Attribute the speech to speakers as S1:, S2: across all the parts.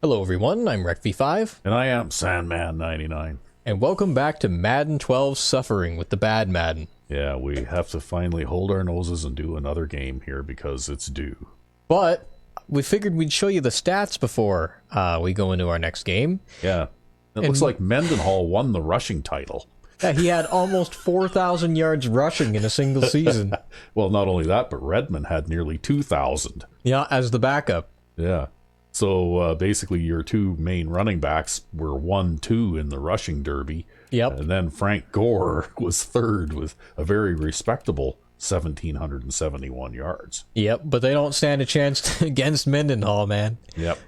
S1: Hello everyone, I'm RecV5,
S2: And I am Sandman99.
S1: and welcome back to Madden 12 Suffering with the Bad Madden.
S2: Yeah, we have to finally hold our noses and do another game here because it's due.
S1: But we figured we'd show you the stats before we go into our next game.
S2: Yeah. It looks like Mendenhall won the rushing title.
S1: Yeah, he had almost 4,000 yards rushing in a single season.
S2: Well, not only that, but Redmond had nearly 2,000.
S1: Yeah, as the backup.
S2: Yeah. So basically your two main running backs were 1-2 in the rushing derby.
S1: Yep.
S2: And then Frank Gore was third with a very respectable 1,771 yards.
S1: Yep, but they don't stand a chance against Mendenhall, man.
S2: Yep.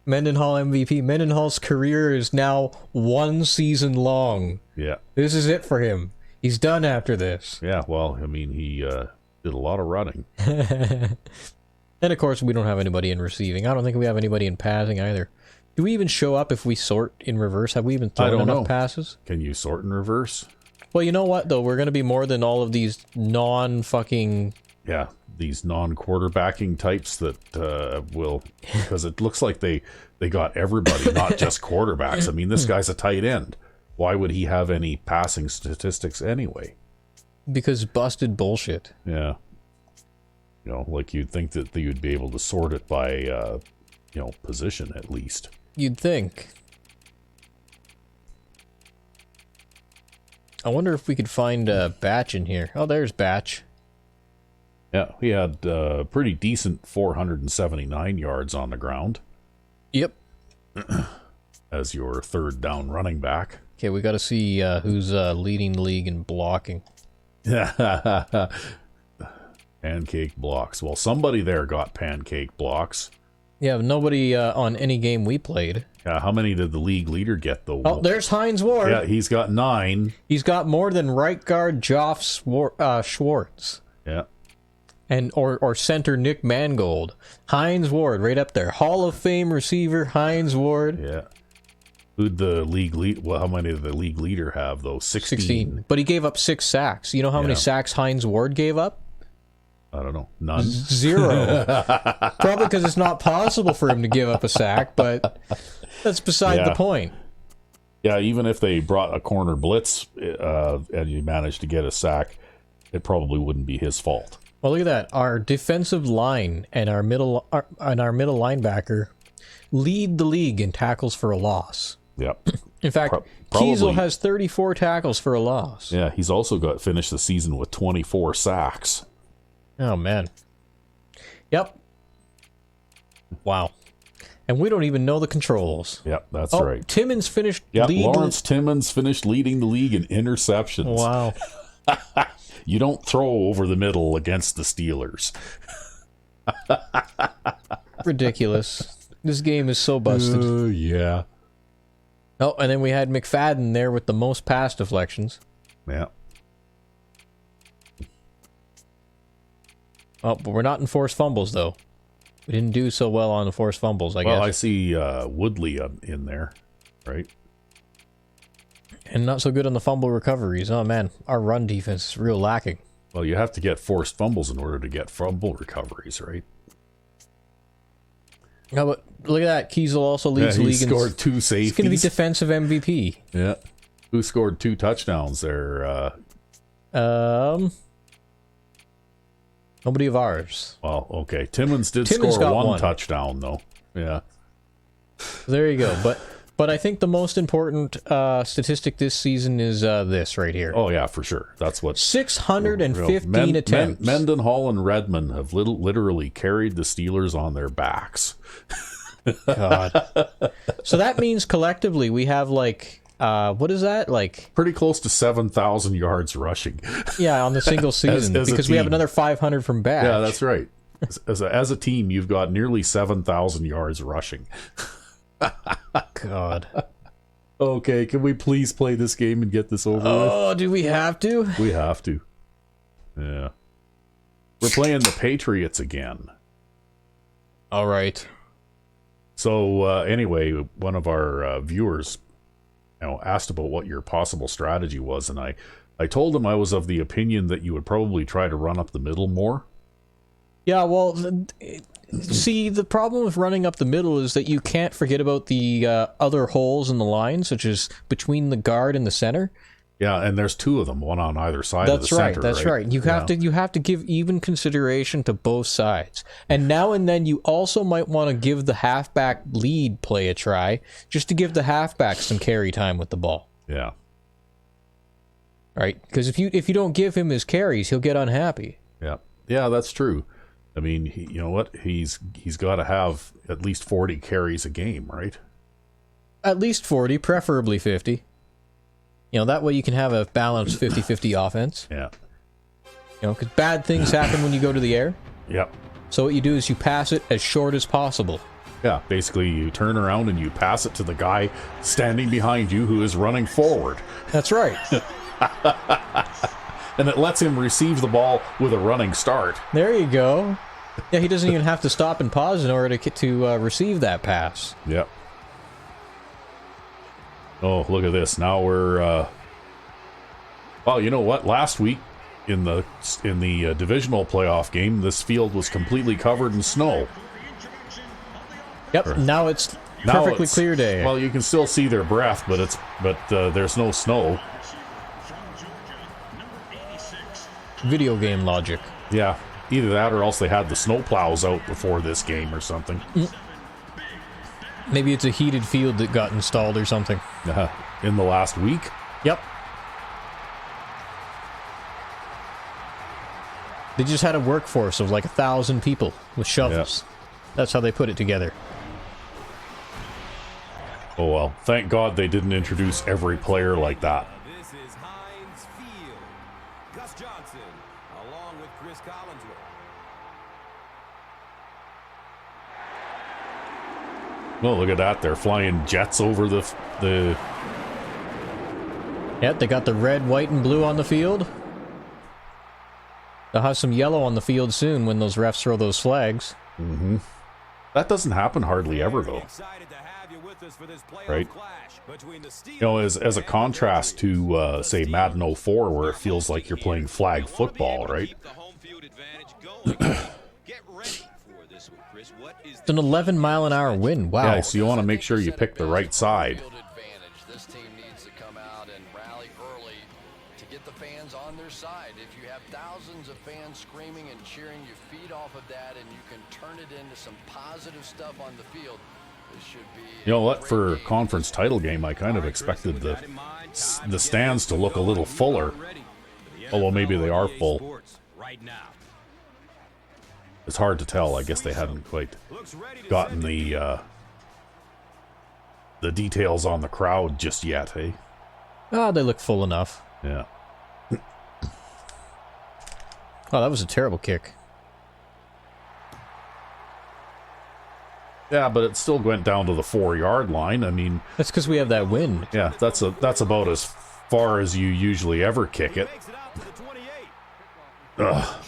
S1: Mendenhall MVP. Mendenhall's career is now 1 season long.
S2: Yeah.
S1: This is it for him. He's done after this.
S2: Yeah, well, I mean, he did a lot of running.
S1: And of course, we don't have anybody in receiving. I don't think we have anybody in passing either. Do we even show up if we sort in reverse? Have we even thrown enough passes?
S2: Can you sort in reverse?
S1: Well, you know what, though? We're going to be more than all of these non-fucking...
S2: Yeah, these non-quarterbacking types that will... Because it looks like they got everybody, not just quarterbacks. I mean, this guy's a tight end. Why would he have any passing statistics anyway?
S1: Because busted bullshit.
S2: Yeah. You know, like you'd think that you'd be able to sort it by, you know, position at least.
S1: You'd think. I wonder if we could find Batch in here. Oh, there's Batch.
S2: Yeah, he had pretty decent 479 yards on the ground.
S1: Yep.
S2: As your third down running back.
S1: Okay, we got to see who's leading the league in blocking.
S2: Pancake blocks. Well, somebody there got pancake blocks.
S1: Yeah, nobody on any game we played.
S2: Yeah, how many did the league leader get, though?
S1: Oh, there's Hines Ward.
S2: Yeah, he's got 9.
S1: He's got more than right guard Joff Schwartz.
S2: Yeah.
S1: And or center Nick Mangold. Hines Ward, right up there. Hall of Fame receiver Hines Ward.
S2: Yeah. Who'd the league lead? Well, how many did the league leader have, though? 16.
S1: But he gave up 6 sacks. You know how many sacks Hines Ward gave up?
S2: I don't know. None.
S1: 0. Probably because it's not possible for him to give up a sack, but that's beside the point.
S2: Yeah, even if they brought a corner blitz and you managed to get a sack, it probably wouldn't be his fault.
S1: Well, look at that. Our defensive line and our middle linebacker lead the league in tackles for a loss.
S2: Yep.
S1: In fact, Kiesel has 34 tackles for a loss.
S2: Yeah, he's also got finished the season with 24 sacks.
S1: Oh, man. Yep. Wow. And we don't even know the controls.
S2: Yep, that's right.
S1: Timmons finished
S2: Lawrence Timmons finished leading the league in interceptions.
S1: Wow.
S2: You don't throw over the middle against the Steelers.
S1: Ridiculous. This game is so busted.
S2: Yeah.
S1: Oh, and then we had McFadden there with the most pass deflections.
S2: Yeah.
S1: Oh, but we're not in forced fumbles, though. We didn't do so well on the forced fumbles, I guess.
S2: Well, I see Woodley in there, right?
S1: And not so good on the fumble recoveries. Oh, man. Our run defense is real lacking.
S2: Well, you have to get forced fumbles in order to get fumble recoveries, right?
S1: Oh, but look at that. Kiesel also leads the league.
S2: He scored 2 safeties.
S1: He's going to be defensive MVP.
S2: Yeah. Who scored 2 touchdowns there?
S1: Nobody of ours.
S2: Well, okay. Timmons score one touchdown, though. Yeah.
S1: There you go. But I think the most important statistic this season is this right here.
S2: Oh, yeah, for sure. That's what...
S1: 615 attempts.
S2: Mendenhall and Redmond have literally carried the Steelers on their backs.
S1: God. So that means collectively we have like... what is that? Like
S2: pretty close to 7,000 yards rushing.
S1: Yeah, on the single season. Because we have another 500 from Batch.
S2: Yeah, that's right. As a team, you've got nearly 7,000 yards rushing.
S1: God.
S2: Okay, can we please play this game and get this over with?
S1: Oh, do we have to?
S2: We have to. Yeah. We're playing the Patriots again.
S1: All right.
S2: So, anyway, one of our viewers asked about what your possible strategy was, and I told him I was of the opinion that you would probably try to run up the middle more.
S1: Yeah, well, See, the problem with running up the middle is that you can't forget about the other holes in the line, such as between the guard and the center.
S2: Yeah, and there's two of them, one on either side of the center.
S1: That's right. You have to give even consideration to both sides. And now and then you also might want to give the halfback lead play a try, just to give the halfback some carry time with the ball.
S2: Yeah.
S1: Right? Because if you don't give him his carries, he'll get unhappy.
S2: Yeah. Yeah, that's true. I mean, you know what? He's got to have at least 40 carries a game, right?
S1: At least 40, preferably 50. You know, that way you can have a balanced 50-50 offense.
S2: Yeah.
S1: You know, because bad things happen when you go to the air.
S2: Yep.
S1: So what you do is you pass it as short as possible.
S2: Yeah, basically you turn around and you pass it to the guy standing behind you who is running forward.
S1: That's right.
S2: And it lets him receive the ball with a running start.
S1: There you go. Yeah, he doesn't even have to stop and pause in order to receive that pass.
S2: Yep. Oh, look at this. Now we're... Well, you know what? Last week, in the divisional playoff game, this field was completely covered in snow.
S1: Yep, now it's perfectly clear day.
S2: Well, you can still see their breath, but there's no snow.
S1: Video game logic.
S2: Yeah, either that or else they had the snow plows out before this game or something.
S1: Maybe it's a heated field that got installed or something.
S2: In the last week?
S1: Yep. They just had a workforce of like 1,000 people with shovels.
S2: Yeah.
S1: That's how they put it together.
S2: Oh well, thank God they didn't introduce every player like that.
S3: This is Heinz Field. Gus Johnson, along with Chris Collinsworth.
S2: Well, look at that. They're flying jets over the...
S1: Yep, they got the red, white, and blue on the field. They'll have some yellow on the field soon when those refs throw those flags.
S2: Mm-hmm. That doesn't happen hardly ever, though. Right? You know, as a contrast to, say, Madden 04, where it feels like you're playing flag football, right?
S1: It's an 11-mile-an-hour wind. Wow.
S2: Yeah, so you want to make sure you pick the right side.
S4: This team needs to come out and rally early to get the fans on their side. If you have thousands of fans screaming and cheering, you feed off of that and you can turn it into some positive stuff on the field. This should be...
S2: You know what? For a conference title game, I kind of expected the stands to look a little fuller. Although maybe they are full. It's hard to tell. I guess they hadn't quite gotten the details on the crowd just yet, hey?
S1: Ah, they look full enough.
S2: Yeah.
S1: Oh, that was a terrible kick.
S2: Yeah, but it still went down to the 4-yard line. I mean...
S1: That's because we have that wind.
S2: Yeah, that's about as far as you usually ever kick it. Ugh.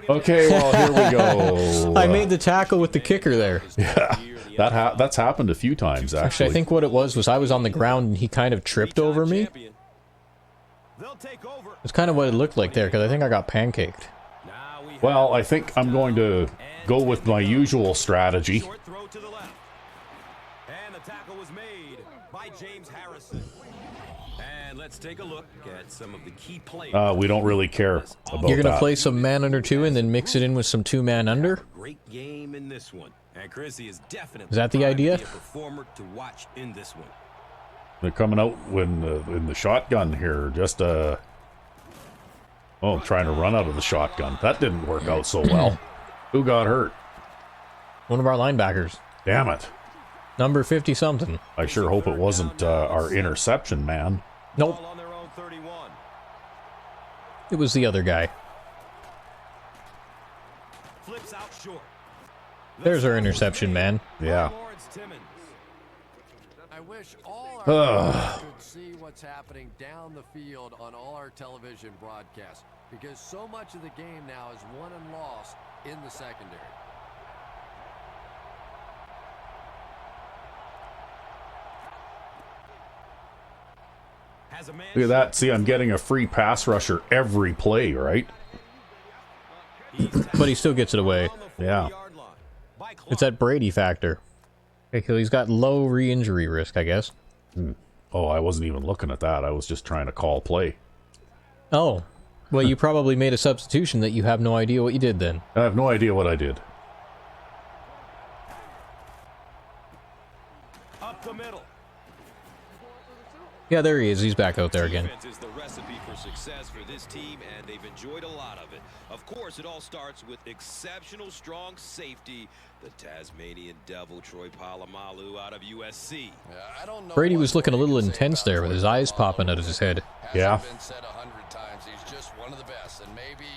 S2: Okay, well, here we go.
S1: I made the tackle with the kicker there.
S2: Yeah, that's happened a few times, actually.
S1: I think what it was I was on the ground and he kind of tripped over me. It's kind of what it looked like there, because I think I got pancaked.
S2: Well, I think I'm going to go with my usual strategy.
S3: And the tackle was made by James Harrison. And let's take a look at some of the key plays.
S2: We don't really care about
S1: You're going to
S2: that.
S1: play some man under 2 and then mix it in with some 2-man under?
S3: Great game in this one. And Chrissy is definitely
S1: Is that the idea?
S3: a performer to watch in this one.
S2: They're coming out in the shotgun here. Just trying to run out of the shotgun. That didn't work out so well. Who got hurt?
S1: One of our linebackers.
S2: Damn it.
S1: Number 50-something.
S2: I sure hope it wasn't our interception man.
S1: Nope.
S3: On their own 31.
S1: It was the other guy.
S3: Flips out short.
S1: There's our interception man.
S2: Yeah.
S3: Lawrence Timmons.
S4: I wish all our fans could see what's happening down the field on all our television broadcasts, because so much of the game now is won and lost in the secondary.
S2: Look at that. See, I'm getting a free pass rusher every play, right?
S1: But he still gets it away.
S2: Yeah.
S1: It's that Brady factor. Okay, he's got low re-injury risk, I guess.
S2: Oh, I wasn't even looking at that. I was just trying to call play.
S1: Oh. Well, you probably made a substitution that you have no idea what you did then.
S2: I have no idea what I did.
S3: Up the middle.
S1: Yeah, there he is. He's back out there again.
S3: Defense is the recipe for success for this team, and they've enjoyed a lot of it. Of course, it all starts with exceptional strong safety. The Tasmanian Devil, Troy Polamalu out of USC.
S4: I don't know
S1: Brady
S4: what
S1: was looking a
S4: more you
S1: little
S4: can say
S1: intense
S4: about
S1: there with
S4: Troy
S1: his eyes
S4: Polamalu.
S1: popping out of his head.
S2: Yeah.
S4: Hasn't been said 100 times. He's just one of the best, and maybe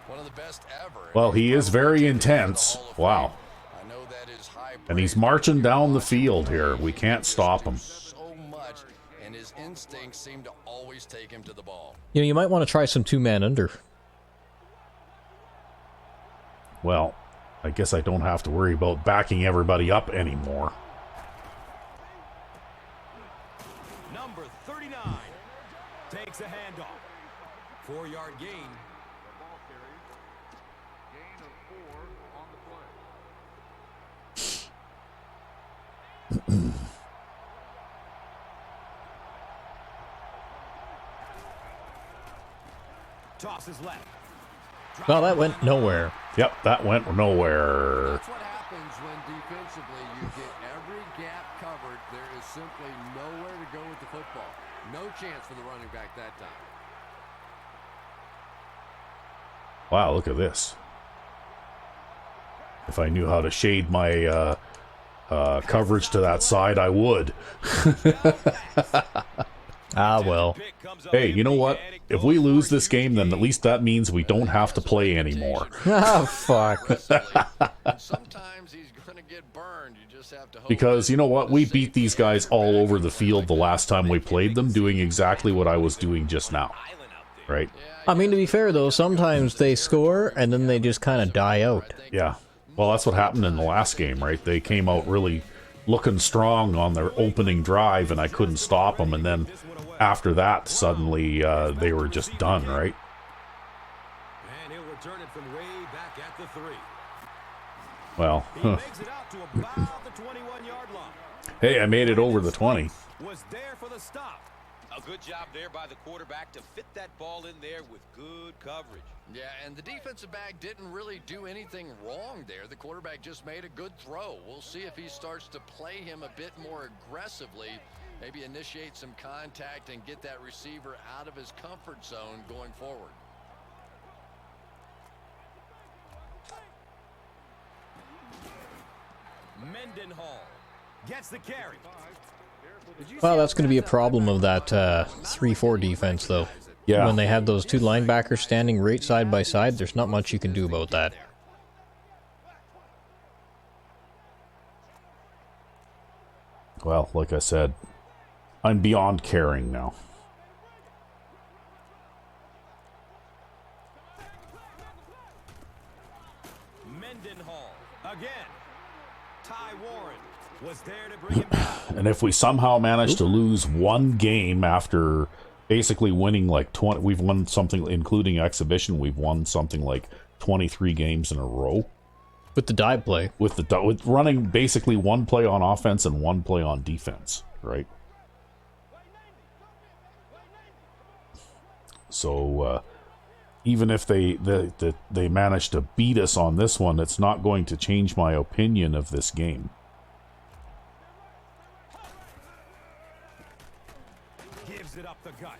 S4: one of the best ever.
S2: Well, he is very
S4: Probably
S2: intense.
S4: in the Hall of
S2: Wow.
S4: Fame. I know that is high
S2: And he's
S4: praise.
S2: marching down the field here. We can't stop him.
S4: So much, and his instincts seem to always take him to the ball.
S1: You know, you might want to try some two-man under.
S2: Well, I guess I don't have to worry about backing everybody up anymore.
S3: Number 39 takes a handoff. 4-yard gain. Tosses left.
S1: Well, that went nowhere.
S2: Yep, that went nowhere.
S5: That's what happens when defensively you get every gap covered. There is simply nowhere to go with the football. No chance for the running back that time.
S2: Wow, look at this. If I knew how to shade my coverage to that side, I would.
S1: Ah, well.
S2: Hey, you know what? If we lose this game, then at least that means we don't have to play anymore.
S1: Ah, fuck.
S4: And sometimes he's going to get burned. You just have to hope
S2: Because,
S4: that
S2: you know what? We
S4: the
S2: beat these
S4: safety
S2: guys all over the field the last time we played them, doing exactly what I was doing just now. Right?
S1: I mean, to be fair, though, sometimes they score, and then they just kind of die out.
S2: Yeah. Well, that's what happened in the last game, right? They came out really looking strong on their opening drive, and I couldn't stop them. And then after that, suddenly they were just done, right?
S3: And he'll return it from way back at the 3.
S2: Well,
S3: He makes it out to about the 21-yard line.
S2: hey, I made it over the 20.
S3: Was there for the stop. A good job there by the quarterback to fit that ball in there with good coverage.
S4: Yeah, and the defensive back didn't really do anything wrong there. The quarterback just made a good throw. We'll see if he starts to play him a bit more aggressively, maybe initiate some contact and get that receiver out of his comfort zone going forward.
S3: Mendenhall gets the carry.
S1: Well, that's going to be a problem of that 3-4 defense, though.
S2: Yeah.
S1: When they have those two linebackers standing right side by side, there's not much you can do about that.
S2: Well, like I said, I'm beyond caring now.
S3: Mendenhall again. Ty Warren was there to bring him down.
S2: And if we somehow manage to lose one game after basically winning like 20, we've won something, including exhibition, we've won something like 23 games in a row.
S1: With the dive play.
S2: With running basically one play on offense and one play on defense, right? So even if they manage to beat us on this one, it's not going to change my opinion of this game.
S3: Gives it up the gut.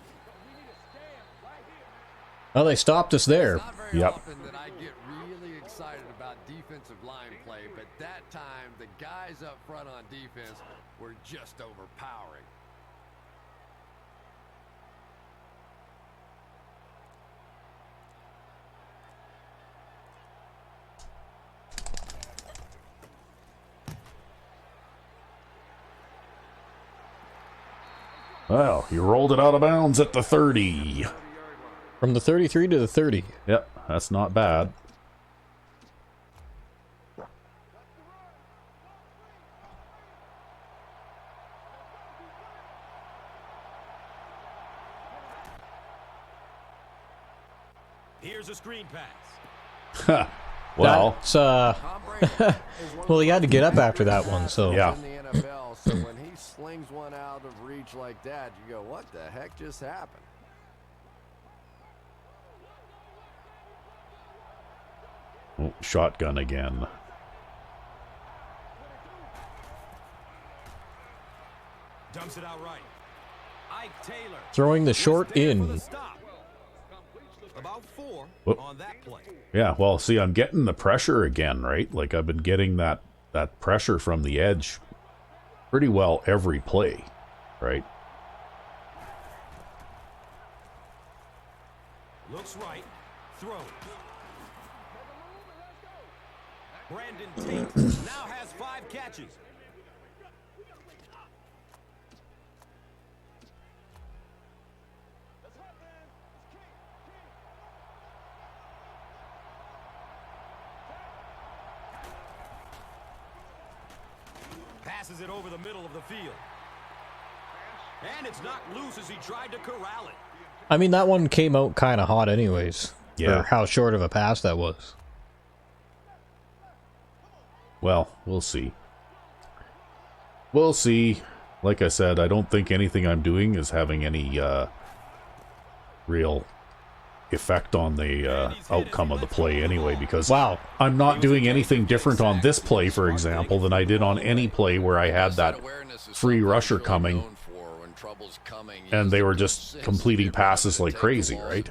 S1: Well, they stopped us there.
S5: Not very
S2: Yep.
S5: often that I get really excited about defensive line play, but that time the guys up front on defense were just overpowering.
S2: Well, he rolled it out of bounds at the 30.
S1: From the 33 to the 30.
S2: Yep, that's not bad.
S3: Here's a screen pass.
S2: Well,
S1: That's, well, he had to get up after that one, so.
S2: Yeah.
S5: In the NFL, so when he slings one out of reach like that, you go, what the heck just happened?
S2: oh, shotgun again.
S3: Dumps it out right. Ike Taylor.
S1: Throwing the short in.
S3: About 4
S2: Whoop.
S3: on that play.
S2: Yeah, well, see, I'm getting the pressure again, right? Like, I've been getting that pressure from the edge pretty well every play, right?
S3: Looks right. Throws. Brandon Tate now has 5 catches. Passes it over the middle of the field. And it's knocked loose as he tried to corral it.
S1: I mean, that one came out kind of hot anyways.
S2: Yeah.
S1: For how short of a pass that was.
S2: Well, we'll see. We'll see. Like I said, I don't think anything I'm doing is having any real effect on the outcome of the play anyway, because
S1: Wow.
S2: I'm not doing anything different on this play, for example, than I did on any play where I had that free rusher coming and they were just completing passes like crazy, right?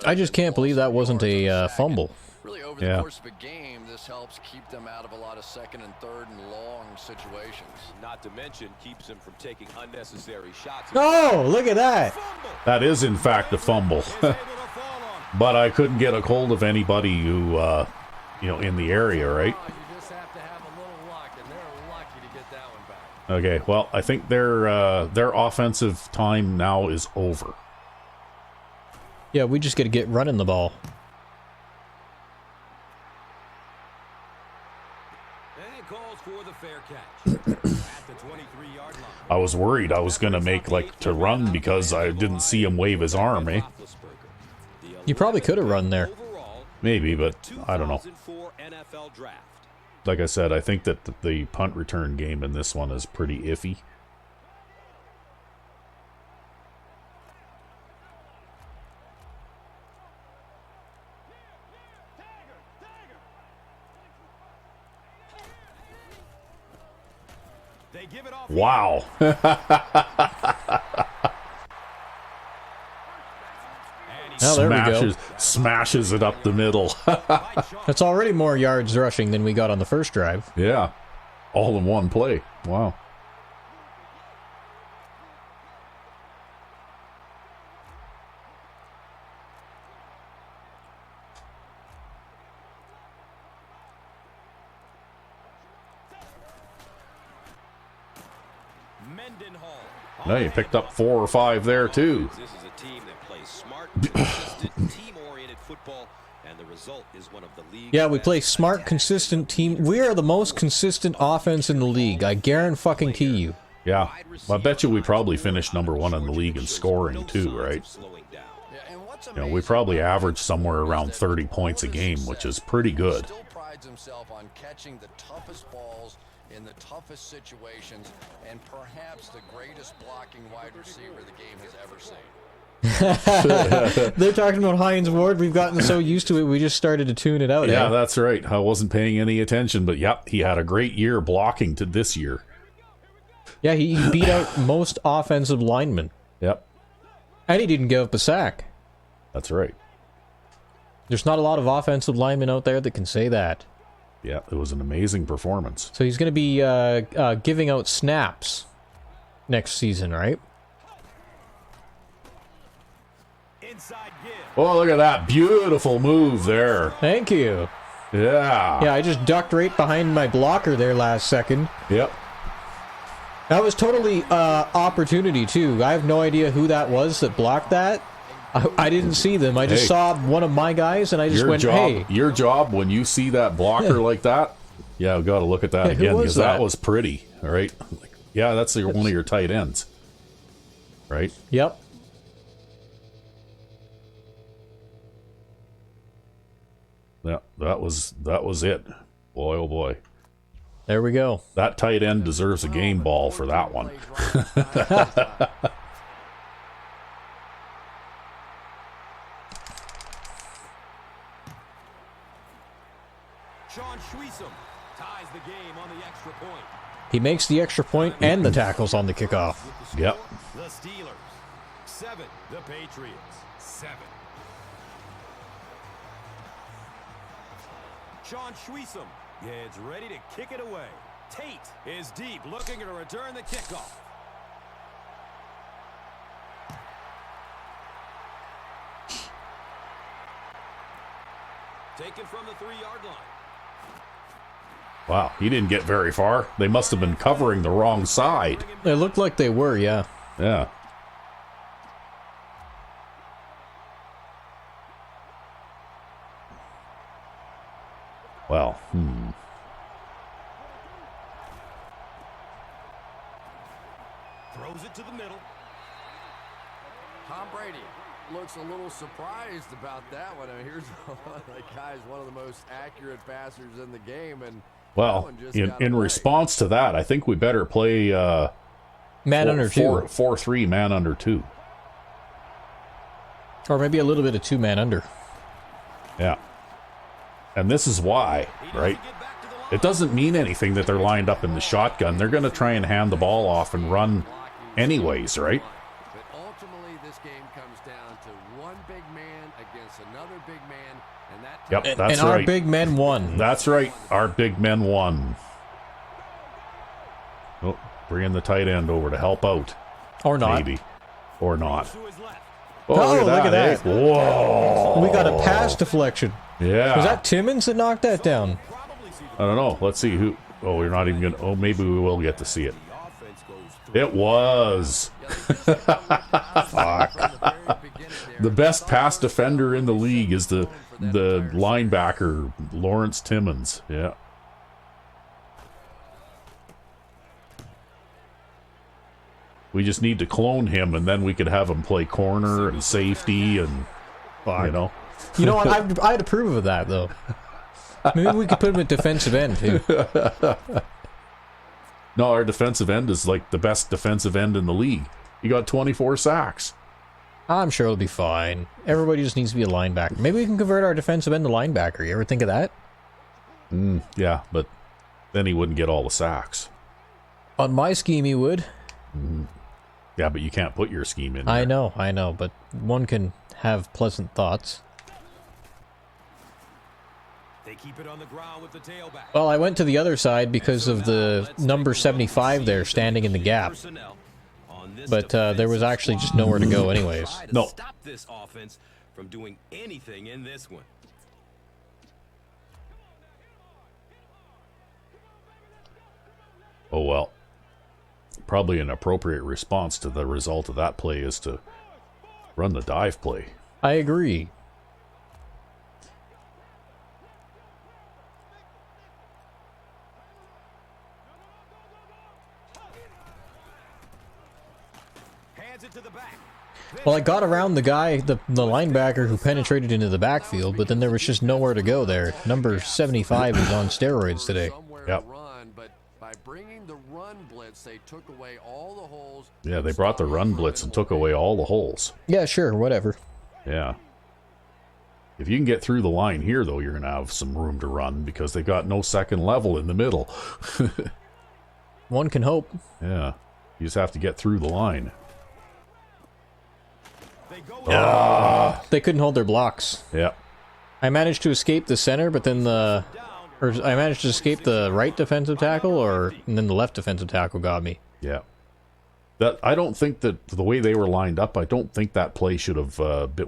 S1: I just can't believe that wasn't a fumble.
S4: Really, over the
S2: Yeah.
S4: course of a game, this helps keep them out of a lot of second and third and long situations.
S3: Not to mention, keeps him from taking unnecessary shots.
S1: Oh, look at that.
S2: That is, in fact, a fumble. But I couldn't get a hold of anybody who, in the area, right?
S5: You just have to have a little luck, and they're lucky to get that one back.
S2: Okay, well, I think their offensive time now is over.
S1: Yeah, we just got to get running the ball.
S3: And calls for the fair catch. At the 23-yard line.
S2: I was worried I was going to make, to run because I didn't see him wave his arm, eh?
S1: You probably could have run there.
S2: Maybe, but I don't know.
S3: 2004 NFL draft.
S2: Like I said, I think that the punt return game in this one is pretty iffy.
S3: They give it off.
S2: Wow.
S1: Oh, there we go.
S2: Smashes it up the middle.
S1: That's already more yards rushing than we got on the first drive.
S2: Yeah. All in one play. Wow.
S3: Mendenhall.
S2: Now you picked up 4 or 5 there, too.
S3: This is a team that plays smart, consistent, team-oriented football, and the result is one of the league's
S1: Yeah, we
S3: best
S1: play smart,
S3: attacks.
S1: consistent team. We are the most consistent offense in the league. I guarantee you.
S2: Yeah. I bet you we probably finished number 1 in the league in scoring, too, right?
S3: Slowing down.
S4: Yeah, and what's
S2: You know, we probably average somewhere around 30 points a game, which is pretty good.
S4: Still prides himself on catching the toughest balls in the toughest situations, and perhaps the greatest blocking wide receiver the game has ever seen.
S1: They're talking about Hines Ward. We've gotten so used to it, we just started to tune it out.
S2: Yeah,
S1: eh?
S2: that's right. I wasn't paying any attention, but yep, he had a great year blocking to this year.
S1: Yeah, he beat out most offensive linemen.
S2: Yep,
S1: And he didn't give up a sack.
S2: that's right.
S1: There's not a lot of offensive linemen out there that can say that.
S2: Yeah, it was an amazing performance.
S1: So he's going to be giving out snaps next season, right?
S3: Inside give.
S2: Oh, look at that. Beautiful move there.
S1: Thank you.
S2: Yeah.
S1: Yeah, I just ducked right behind my blocker there last second.
S2: Yep.
S1: That was totally opportunity, too. I have no idea who that was that blocked that. I didn't see them. I just
S2: Hey.
S1: saw one of my guys, and I just went, hey.
S2: Your job when you see that blocker like that, yeah, I've got to look at that
S1: Hey, who
S2: again
S1: was
S2: because that
S1: that?
S2: was pretty, all right? Yeah, that's one of your tight ends, right? Yeah, that was it. Boy, oh boy.
S1: There we go.
S2: That tight end deserves a game ball for that one.
S3: Ties the game on the extra point.
S1: He makes the extra point and the tackles on the kickoff.
S2: Yep.
S3: The Steelers 7, the Patriots 7. Sean Schwiesom is ready to kick it away. Tate is deep, looking to return the kickoff. Taken from the 3-yard line.
S2: Wow, he didn't get very far. They must have been covering the wrong side.
S1: It looked like they were, yeah.
S2: Yeah. Well,
S3: Throws it to the middle.
S5: Tom Brady looks a little surprised about that one. I mean, here's the guy's one of the most accurate passers in the game, and
S2: well, in response to that, I think we better play
S1: man under 2.
S2: 4-3 man under 2.
S1: Or maybe a little bit of 2-man under.
S2: Yeah. And this is why, right? It doesn't mean anything that they're lined up in the shotgun. They're going to try and hand the ball off and run anyways, right?
S5: But ultimately, this game comes down to one big man against another big man, and that.
S2: Yep, that's
S1: and
S2: right.
S1: our big men won.
S2: That's right. Our big men won. Oh, bringing the tight end over to help out.
S1: Or not.
S2: Maybe. Or not.
S1: Oh, look at that.
S2: Eh? Whoa.
S1: We got a pass deflection.
S2: Yeah.
S1: Was that Timmons that knocked that down?
S2: I don't know. Let's see who. Oh, we're not even going to. Oh, maybe we will get to see it. It was. Fuck. The best pass defender in the league is the linebacker, Lawrence Timmons. Yeah. We just need to clone him, and then we could have him play corner and safety, and you know.
S1: You know what? I'd approve of that, though. Maybe we could put him at defensive end, too.
S2: No, our defensive end is like the best defensive end in the league. He got 24 sacks.
S1: I'm sure it'll be fine. Everybody just needs to be a linebacker. Maybe we can convert our defensive end to linebacker. You ever think of that?
S2: Yeah, but then he wouldn't get all the sacks.
S1: On my scheme, he would.
S2: Yeah, but you can't put your scheme in there.
S1: I know, but one can have pleasant thoughts.
S3: They keep it on the ground with the tailback.
S1: Well, I went to the other side because of the number 75 there standing in the gap. But there was actually just nowhere to go anyways.
S2: No.
S3: Stop this offense from doing anything in this one.
S2: Oh, well. Probably an appropriate response to the result of that play is to run the dive play.
S1: I agree. Well, I got around the guy, the linebacker who penetrated into the backfield, but then there was just nowhere to go there. Number 75 is on steroids today.
S2: Yep.
S5: But by bringing the run blitz, they took away all the holes.
S2: Yeah, they brought the run blitz and took away all the holes.
S1: Yeah, sure, whatever.
S2: Yeah. If you can get through the line here, though, you're going to have some room to run because they got no second level in the middle.
S1: One can hope.
S2: Yeah. You just have to get through the line.
S1: They couldn't hold their blocks.
S2: Yeah.
S1: I managed to escape the center, but then I managed to escape the right defensive tackle, and then the left defensive tackle got me.
S2: Yeah. I don't think that the way they were lined up, I don't think that play should have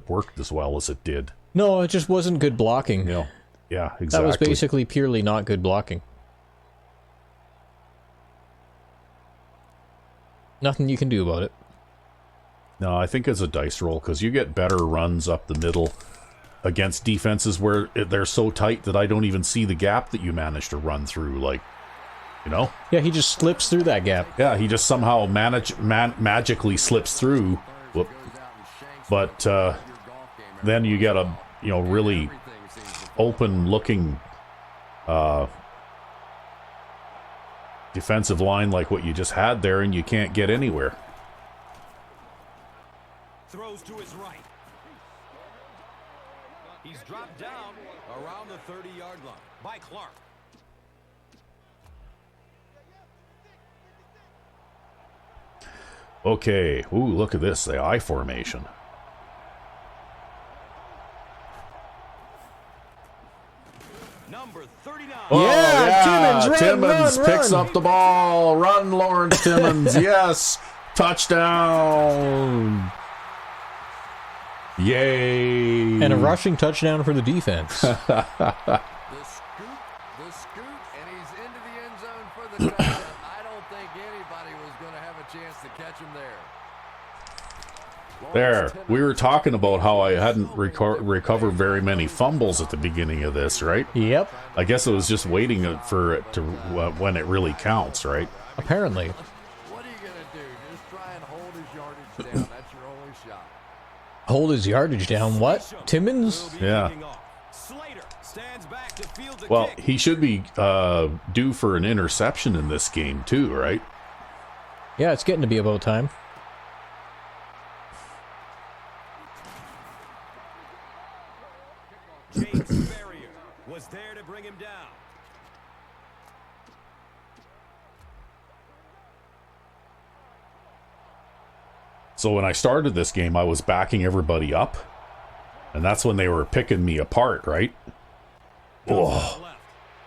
S2: worked as well as it did.
S1: No, it just wasn't good blocking.
S2: You know, yeah, exactly.
S1: That was basically purely not good blocking. Nothing you can do about it.
S2: No, I think it's a dice roll because you get better runs up the middle against defenses where they're so tight that I don't even see the gap that you manage to run through. Like, you know?
S1: Yeah, he just slips through that gap.
S2: Yeah, he just somehow magically slips through. Whoop. But then you get a really open-looking defensive line like what you just had there, and you can't get anywhere.
S3: Throws to his right. He's dropped down around the 30-yard line by Clark.
S2: Okay. Ooh, look at this. The I formation.
S3: Number 39.
S2: Oh,
S1: Yeah, Timmons,
S2: Timmons
S1: run,
S2: picks
S1: run.
S2: up the ball. Run, Lawrence Timmons. Yes. Touchdown. Yay.
S1: And a rushing touchdown for the defense.
S5: The scoop, and he's into the end zone for the touchdown. I don't think anybody was going to have a chance to catch him there.
S2: There. We were talking about how I hadn't recovered very many fumbles at the beginning of this, right?
S1: Yep,
S2: I guess it was just waiting for it to when it really counts, right?
S1: apparently.
S5: What are you going to do? Just try and hold his yardage down. That's your only shot.
S1: Hold his yardage down. What? Timmons?
S2: Yeah.
S3: Slater stands back to field the
S2: Well,
S3: kick.
S2: he should be due for an interception in this game too, right?
S1: Yeah, it's getting to be about time.
S3: James Ferrier was there to bring him down.
S2: So when I started this game, I was backing everybody up, and that's when they were picking me apart, right? Oh,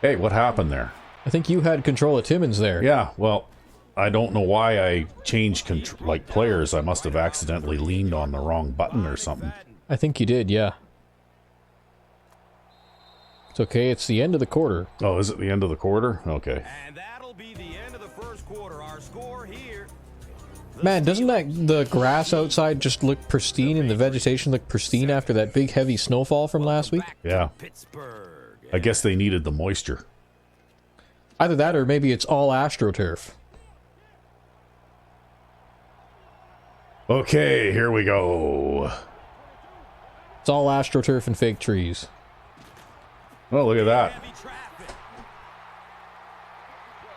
S2: hey, what happened there?
S1: I think you had control of Timmons there.
S2: Yeah, well, I don't know why I changed players. I must have accidentally leaned on the wrong button or something.
S1: I think you did, yeah. It's okay, it's the end of the quarter.
S2: Oh, is it the end of the quarter? Okay.
S3: And that'll be the end of the first quarter. Our score here.
S1: Man, doesn't the grass outside just look pristine and the vegetation look pristine after that big heavy snowfall from last week?
S2: Yeah.
S3: Pittsburgh.
S2: I guess they needed the moisture.
S1: Either that or maybe it's all AstroTurf.
S2: Okay, here we go.
S1: It's all AstroTurf and fake trees.
S2: Oh, look at that.
S3: Heavy traffic.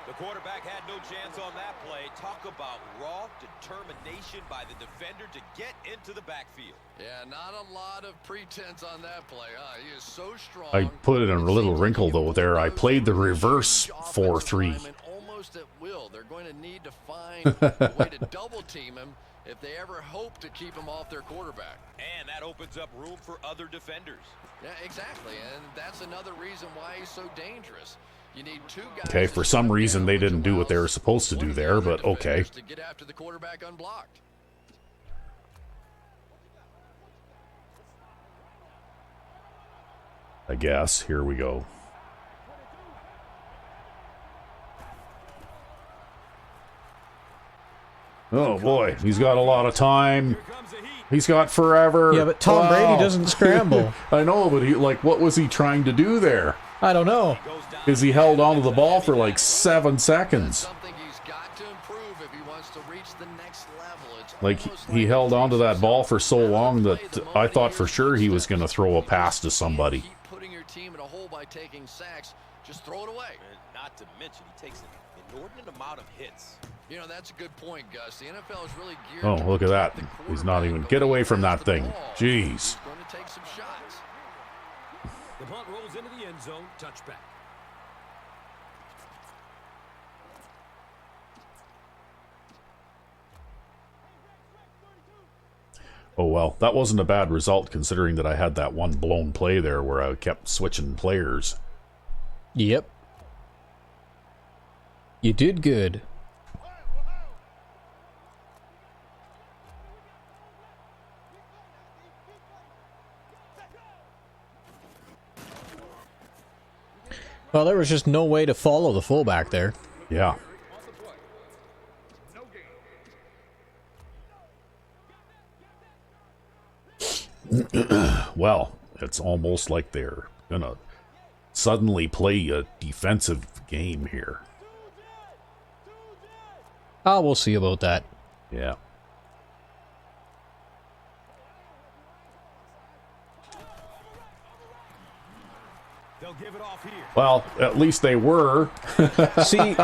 S3: The quarterback had no chance on that play. Talk about raw determination by the defender to get into the backfield.
S4: Yeah, not a lot of pretense on that play. He is so strong.
S2: I put it in a little wrinkle, though, there. I played the reverse 4-3.
S4: Almost at will. They're going to need to find a way to double team him if they ever hope to keep him off their quarterback.
S3: And that opens up room for other defenders.
S4: Yeah, exactly. And that's another reason why he's so dangerous. You need two guys.
S2: Okay, for some reason they didn't do what they were supposed to do there, but okay.
S4: To get after the quarterback unblocked.
S2: I guess. Here we go. Oh boy, he's got a lot of time. He's got forever.
S1: Yeah, but Tom Brady doesn't scramble.
S2: I know, but what was he trying to do there?
S1: I don't know.
S2: Is he held onto the ball for like 7 seconds?
S4: Something he's got to improve if he wants to reach the next level. It's
S2: Like
S4: almost
S2: he held onto that ball for so long that I thought for sure he was going to throw a pass to somebody.
S4: Keep putting your team in a hole by taking sacks. Just throw it away.
S3: And not to mention, he takes an inordinate amount of hits.
S4: You know, that's a good point, Gus. The NFL is really geared.
S2: Oh,
S4: to
S2: look at that.
S4: protect the
S2: He's not even.
S4: quarterback,
S2: Get
S4: but
S2: away
S4: when
S2: from
S4: he
S2: that
S4: has the
S2: thing.
S4: ball,
S2: Jeez.
S4: He's going to take some shots.
S3: The punt rolls into the end zone. Touchback.
S2: Oh, well, that wasn't a bad result considering that I had that one blown play there where I kept switching players.
S1: Yep. You did good. Well, there was just no way to follow the fullback there.
S2: Yeah. Well, it's almost like they're gonna suddenly play a defensive game here.
S1: Ah, we'll see about that.
S2: Yeah. Well, at least they were.
S1: See,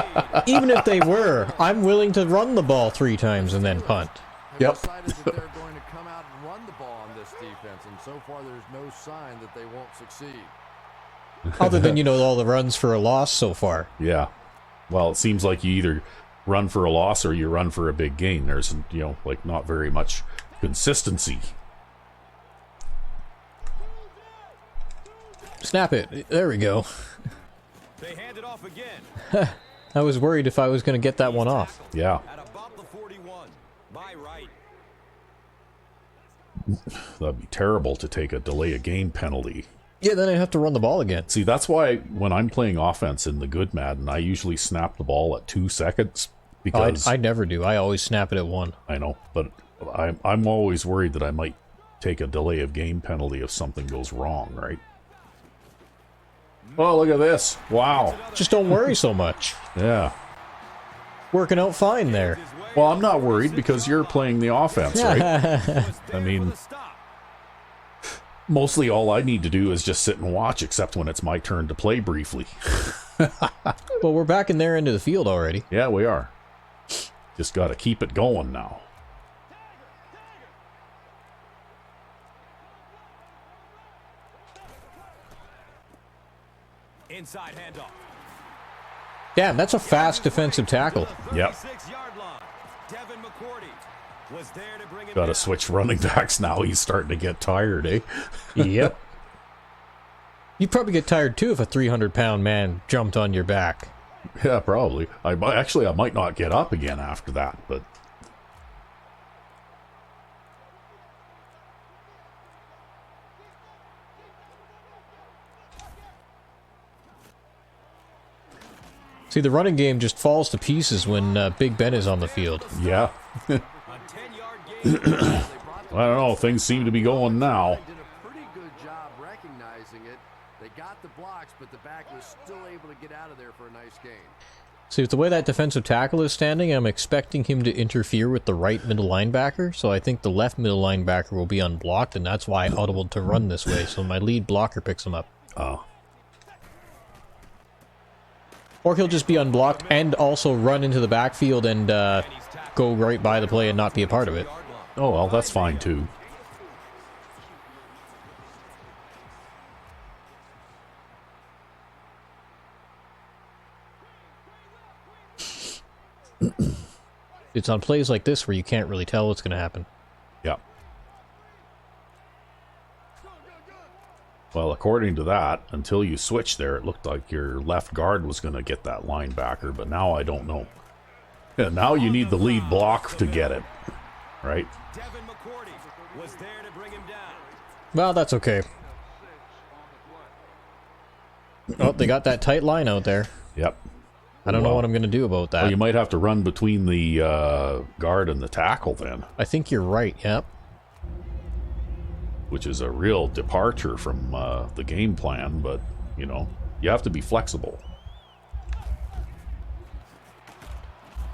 S1: even if they were, I'm willing to run the ball 3 times and then punt.
S5: Have decided that they're going to come out and run the ball on this defense, and so far there's no sign that they won't succeed.
S1: Other than, you know, all the runs for a loss so far.
S2: Yeah. Well, it seems like you either run for a loss or you run for a big gain. There's, you know, like not very much consistency.
S1: Snap it. There we go.
S3: They hand it off again.
S1: I was worried if I was going to get that one off.
S2: Yeah.
S3: At about the 41. By right.
S2: That'd be terrible to take a delay of game penalty.
S1: Yeah, then I have to run the ball again.
S2: See, that's why when I'm playing offense in the good Madden, I usually snap the ball at 2 seconds. Because
S1: I never do. I always snap it at 1.
S2: I know, but I'm always worried that I might take a delay of game penalty if something goes wrong, right? Oh, look at this. Wow.
S1: Just don't worry so much.
S2: Yeah.
S1: Working out fine there.
S2: Well, I'm not worried because you're playing the offense, right? I mean, mostly all I need to do is just sit and watch, except when it's my turn to play briefly.
S1: Well, we're back in their end of the field already.
S2: Yeah, we are. Just got to keep it going now.
S3: Inside handoff.
S1: Damn, that's a fast defensive tackle.
S2: Yep. Got to switch running backs now. He's starting to get tired, eh?
S1: Yep. You'd probably get tired too if a 300-pound man jumped on your back.
S2: Yeah, probably. I might not get up again after that, but
S1: See, the running game just falls to pieces when Big Ben is on the field.
S2: yeah. I don't know. Things seem to be going now.
S5: They did a pretty good job recognizing it. They got the blocks, but the back was still able to get out of there for a nice gain.
S1: See, with the way that defensive tackle is standing, I'm expecting him to interfere with the right middle linebacker, so I think the left middle linebacker will be unblocked, and that's why I audibled to run this way, so my lead blocker picks him up.
S2: Oh.
S1: Or he'll just be unblocked and also run into the backfield and go right by the play and not be a part of it.
S2: Oh, well, that's fine, too.
S1: It's on plays like this where you can't really tell what's going to happen.
S2: Yeah. Well, according to that, until you switched there, it looked like your left guard was going to get that linebacker, but now I don't know. Yeah, now you need the lead block to get it, right?
S1: Well, that's okay. Oh, they got that tight line out there.
S2: Yep.
S1: I don't know what I'm going to do about that.
S2: Well, you might have to run between the guard and the tackle then,
S1: I think you're right, yep.
S2: which is a real departure from the game plan, but, you know, you have to be flexible.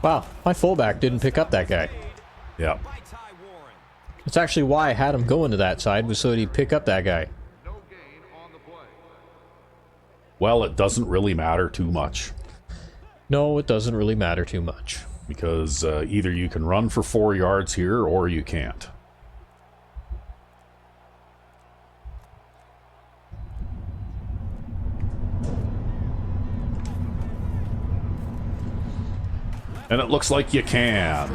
S1: Wow, my fullback didn't pick up that guy.
S2: Yeah.
S1: That's actually why I had him go into that side, was so that he'd pick up that guy.
S2: Well, it doesn't really matter too much.
S1: No, it doesn't really matter too much.
S2: Because either you can run for 4 yards here or you can't. And it looks like you can.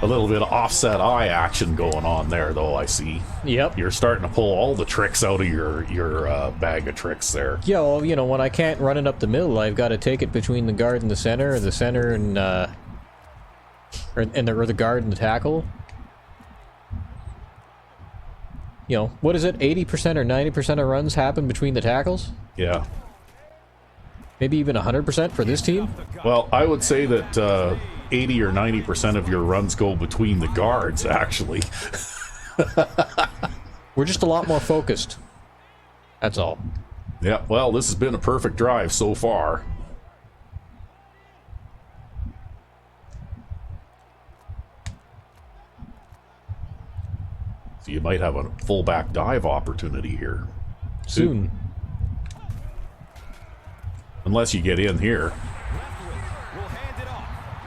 S2: A little bit of offset eye action going on there, though, I see.
S1: Yep.
S2: You're starting to pull all the tricks out of your bag of tricks there.
S1: Yeah, well, you know, when I can't run it up the middle, I've got to take it between the guard and the center, or the center and, or the guard and the tackle. You know, what is it, 80% or 90% of runs happen between the tackles?
S2: Yeah.
S1: Maybe even 100% for this team?
S2: Well, I would say that 80 or 90% of your runs go between the guards, actually.
S1: We're just a lot more focused. That's all.
S2: Yeah, well, this has been a perfect drive so far. So you might have a fullback dive opportunity here.
S1: Soon.
S2: Unless you get in here.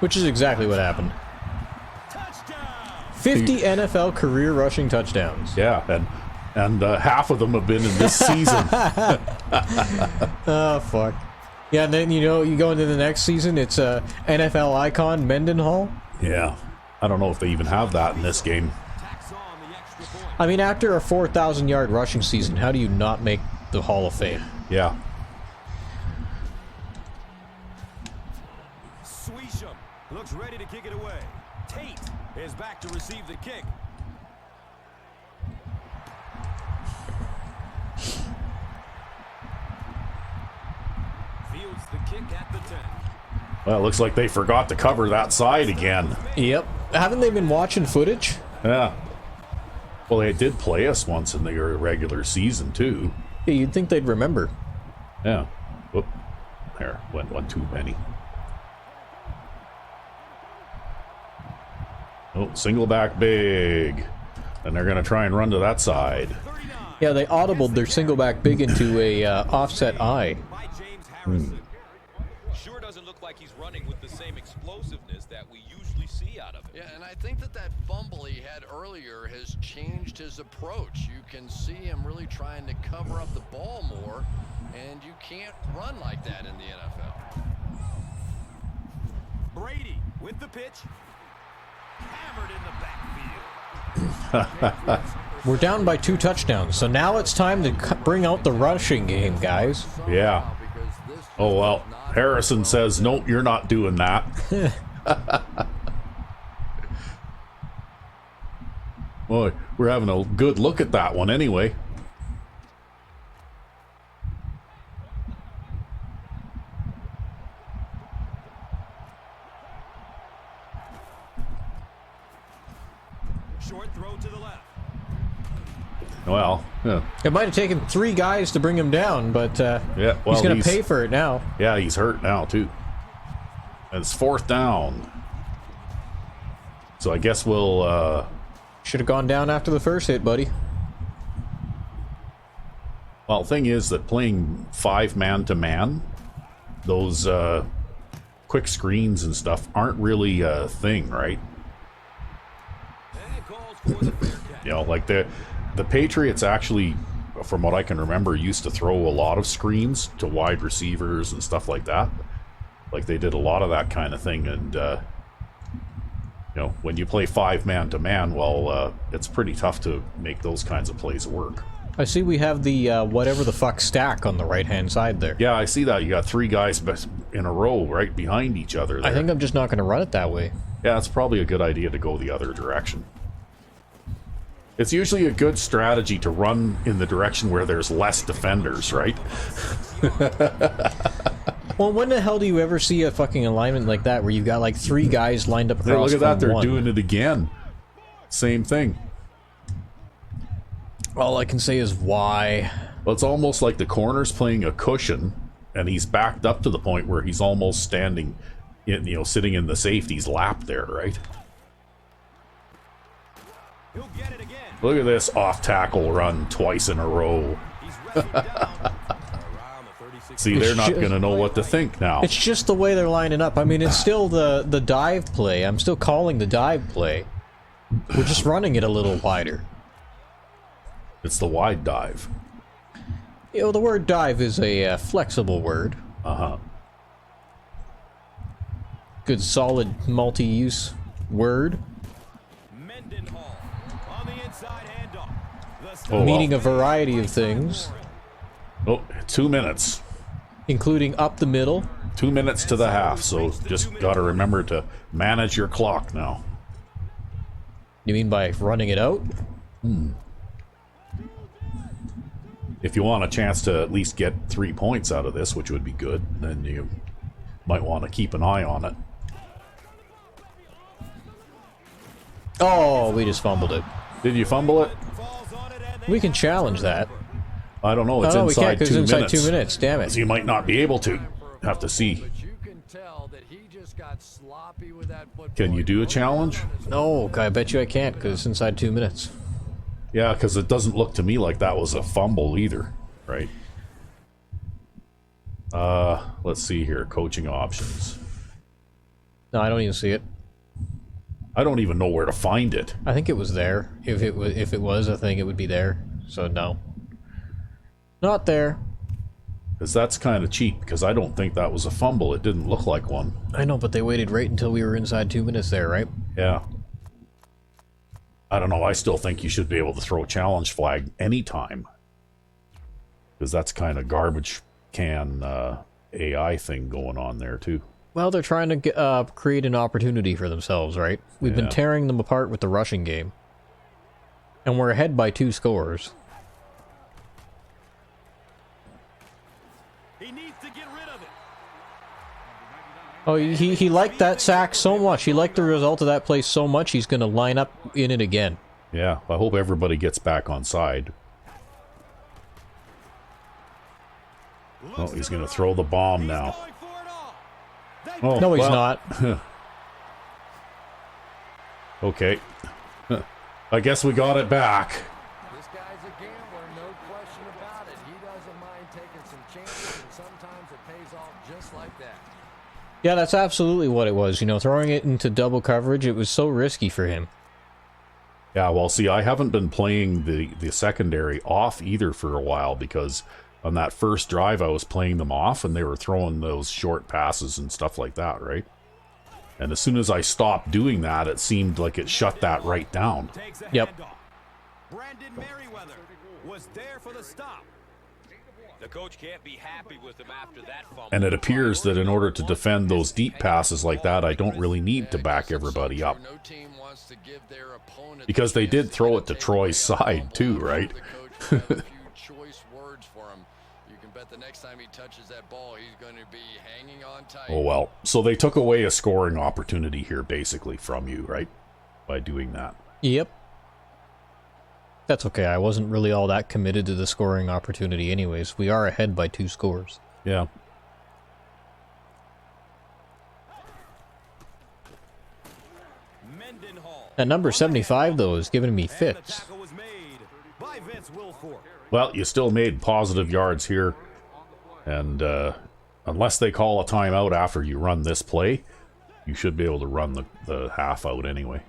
S1: Which is exactly what happened. 50 NFL career rushing touchdowns.
S2: Yeah, and half of them have been in this season.
S1: Oh, fuck. Yeah, and then, you know, you go into the next season, it's NFL icon Mendenhall.
S2: Yeah. I don't know if they even have that in this game.
S1: I mean, after a 4,000-yard rushing season, how do you not make the Hall of Fame?
S2: Yeah.
S6: Sweesham looks ready to kick it away. Tate is back to receive the kick. Fields the kick at the 10.
S2: Well, it looks like they forgot to cover that side again.
S1: Yep. Haven't they been watching footage?
S2: Yeah. Well, they did play us once in the regular season, too.
S1: Yeah, you'd think they'd remember.
S2: Yeah. Whoop. There, went one too many. Oh, single back big. And they're going to try and run to that side.
S1: Yeah, they audibled their single back big into a offset eye.
S3: Sure doesn't look like he's running with the same explosiveness that we usually see out of him.
S4: Yeah, and I think that fumble he had earlier has changed his approach. You can see him really trying to cover up the ball more, and you can't run like that in the NFL.
S6: Brady with the pitch. Hammered in the backfield.
S1: We're down by 2 touchdowns, so now it's time to bring out the rushing game, guys.
S2: Yeah. Oh, well, Harrison says, nope, you're not doing that. Boy, we're having a good look at that one anyway.
S6: Short throw to the left.
S2: Well, yeah.
S1: It might have taken 3 guys to bring him down, but
S2: Yeah, well,
S1: he's going to pay for it now.
S2: Yeah, he's hurt now, too. And it's 4th down. So I guess we'll...
S1: Should have gone down after the first hit, buddy.
S2: Well, the thing is that playing 5 man-to-man, those quick screens and stuff aren't really a thing, right?
S6: And it calls for the fair catch.
S2: You know, like the Patriots actually, from what I can remember, used to throw a lot of screens to wide receivers and stuff like that. Like they did a lot of that kind of thing, and you know, when you play 5 man-to-man, well, it's pretty tough to make those kinds of plays work.
S1: I see we have the whatever the fuck stack on the right-hand side there.
S2: Yeah, I see that. You got 3 guys in a row right behind each other there.
S1: I think I'm just not going to run it that way.
S2: Yeah, it's probably a good idea to go the other direction. It's usually a good strategy to run in the direction where there's less defenders, right?
S1: Well, when the hell do you ever see a fucking alignment like that where you've got like 3 guys lined up across
S2: Hey, look at that,
S1: from
S2: they're
S1: one?
S2: doing it again. Same thing.
S1: All I can say is why.
S2: Well, it's almost like the corner's playing a cushion, and he's backed up to the point where he's almost standing, sitting in the safety's lap there, right?
S6: He'll get it again.
S2: Look at this off-tackle run twice in a row.
S6: He's wrestled down around the 36.
S2: See, they're not going to know what to think now.
S1: It's just the way they're lining up. I mean, it's still the dive play. I'm still calling the dive play. We're just running it a little wider.
S2: It's the wide dive.
S1: You know, the word dive is a flexible word.
S2: Uh-huh.
S1: Good, solid, multi-use word.
S6: Mendenhall on the inside handoff. The
S2: Oh, well.
S1: Meaning a variety of things,
S2: Oh, 2 minutes.
S1: including up the middle.
S2: 2 minutes to the half, so just got to remember to manage your clock now.
S1: You mean by running it out?
S2: If you want a chance to at least get 3 points out of this, which would be good, then you might want to keep an eye on it.
S1: Oh, we just fumbled it.
S2: Did you fumble it?
S6: falls on it and they
S1: We can challenge that.
S2: I don't know. It's
S1: Oh, no, we can't
S2: inside
S1: because
S2: 2
S1: it's inside
S2: minutes.
S1: 2 minutes. Damn it.
S2: So you might not be able to. Have to see.
S5: But you can tell that he just got sloppy with that football.
S2: Can you do a challenge?
S1: No, I bet you I can't because it's inside 2 minutes.
S2: Yeah, because it doesn't look to me like that was a fumble either, right? Let's see here. Coaching options.
S1: No, I don't even see it.
S2: I don't even know where to find it.
S1: I think it was there. If it was, I think it would be there. So no. Not there.
S2: Because that's kind of cheap, because I don't think that was a fumble. It didn't look like one.
S1: I know, but they waited right until we were inside 2 minutes there, right?
S2: Yeah. I don't know. I still think you should be able to throw a challenge flag anytime. Because that's kind of garbage can AI thing going on there, too.
S1: Well, they're trying to create an opportunity for themselves, right? We've been tearing them apart with the rushing game. And we're ahead by 2 scores.
S6: He needs to get rid of it.
S1: Oh, he liked that sack so much. He liked the result of that play so much, he's going to line up in it again.
S2: Yeah, I hope everybody gets back on side. Oh, he's going to throw the bomb now. Oh,
S1: No, he's
S2: well,
S1: not.
S2: Okay. I guess we got it back.
S5: This guy's a gambler, no question about it. He doesn't mind taking some chances, and sometimes it pays off just like that.
S1: Yeah, that's absolutely what it was. You know, throwing it into double coverage, it was so risky for him.
S2: Yeah, well, see, I haven't been playing the secondary off either for a while, because on that first drive I was playing them off and they were throwing those short passes and stuff like that, right? And as soon as I stopped doing that, it seemed like it shut that right down.
S1: Yep.
S6: Brandon Merriweather was there for the stop.
S3: The coach can't be happy with him after that fumble.
S2: And it appears that in order to defend those deep passes like that, I don't really need to back everybody up. Because they did throw it to Troy's side too, right?
S4: The next time he touches that ball, he's going to be hanging on tight.
S2: Oh well. So they took away a scoring opportunity here, basically, from you, right? By doing that.
S1: Yep. That's okay. I wasn't really all that committed to the scoring opportunity anyways. We are ahead by 2 scores.
S2: Yeah.
S1: That number 75, though, is giving me fits.
S2: Well, you still made positive yards here. And unless they call a timeout after you run this play, you should be able to run the half out anyway.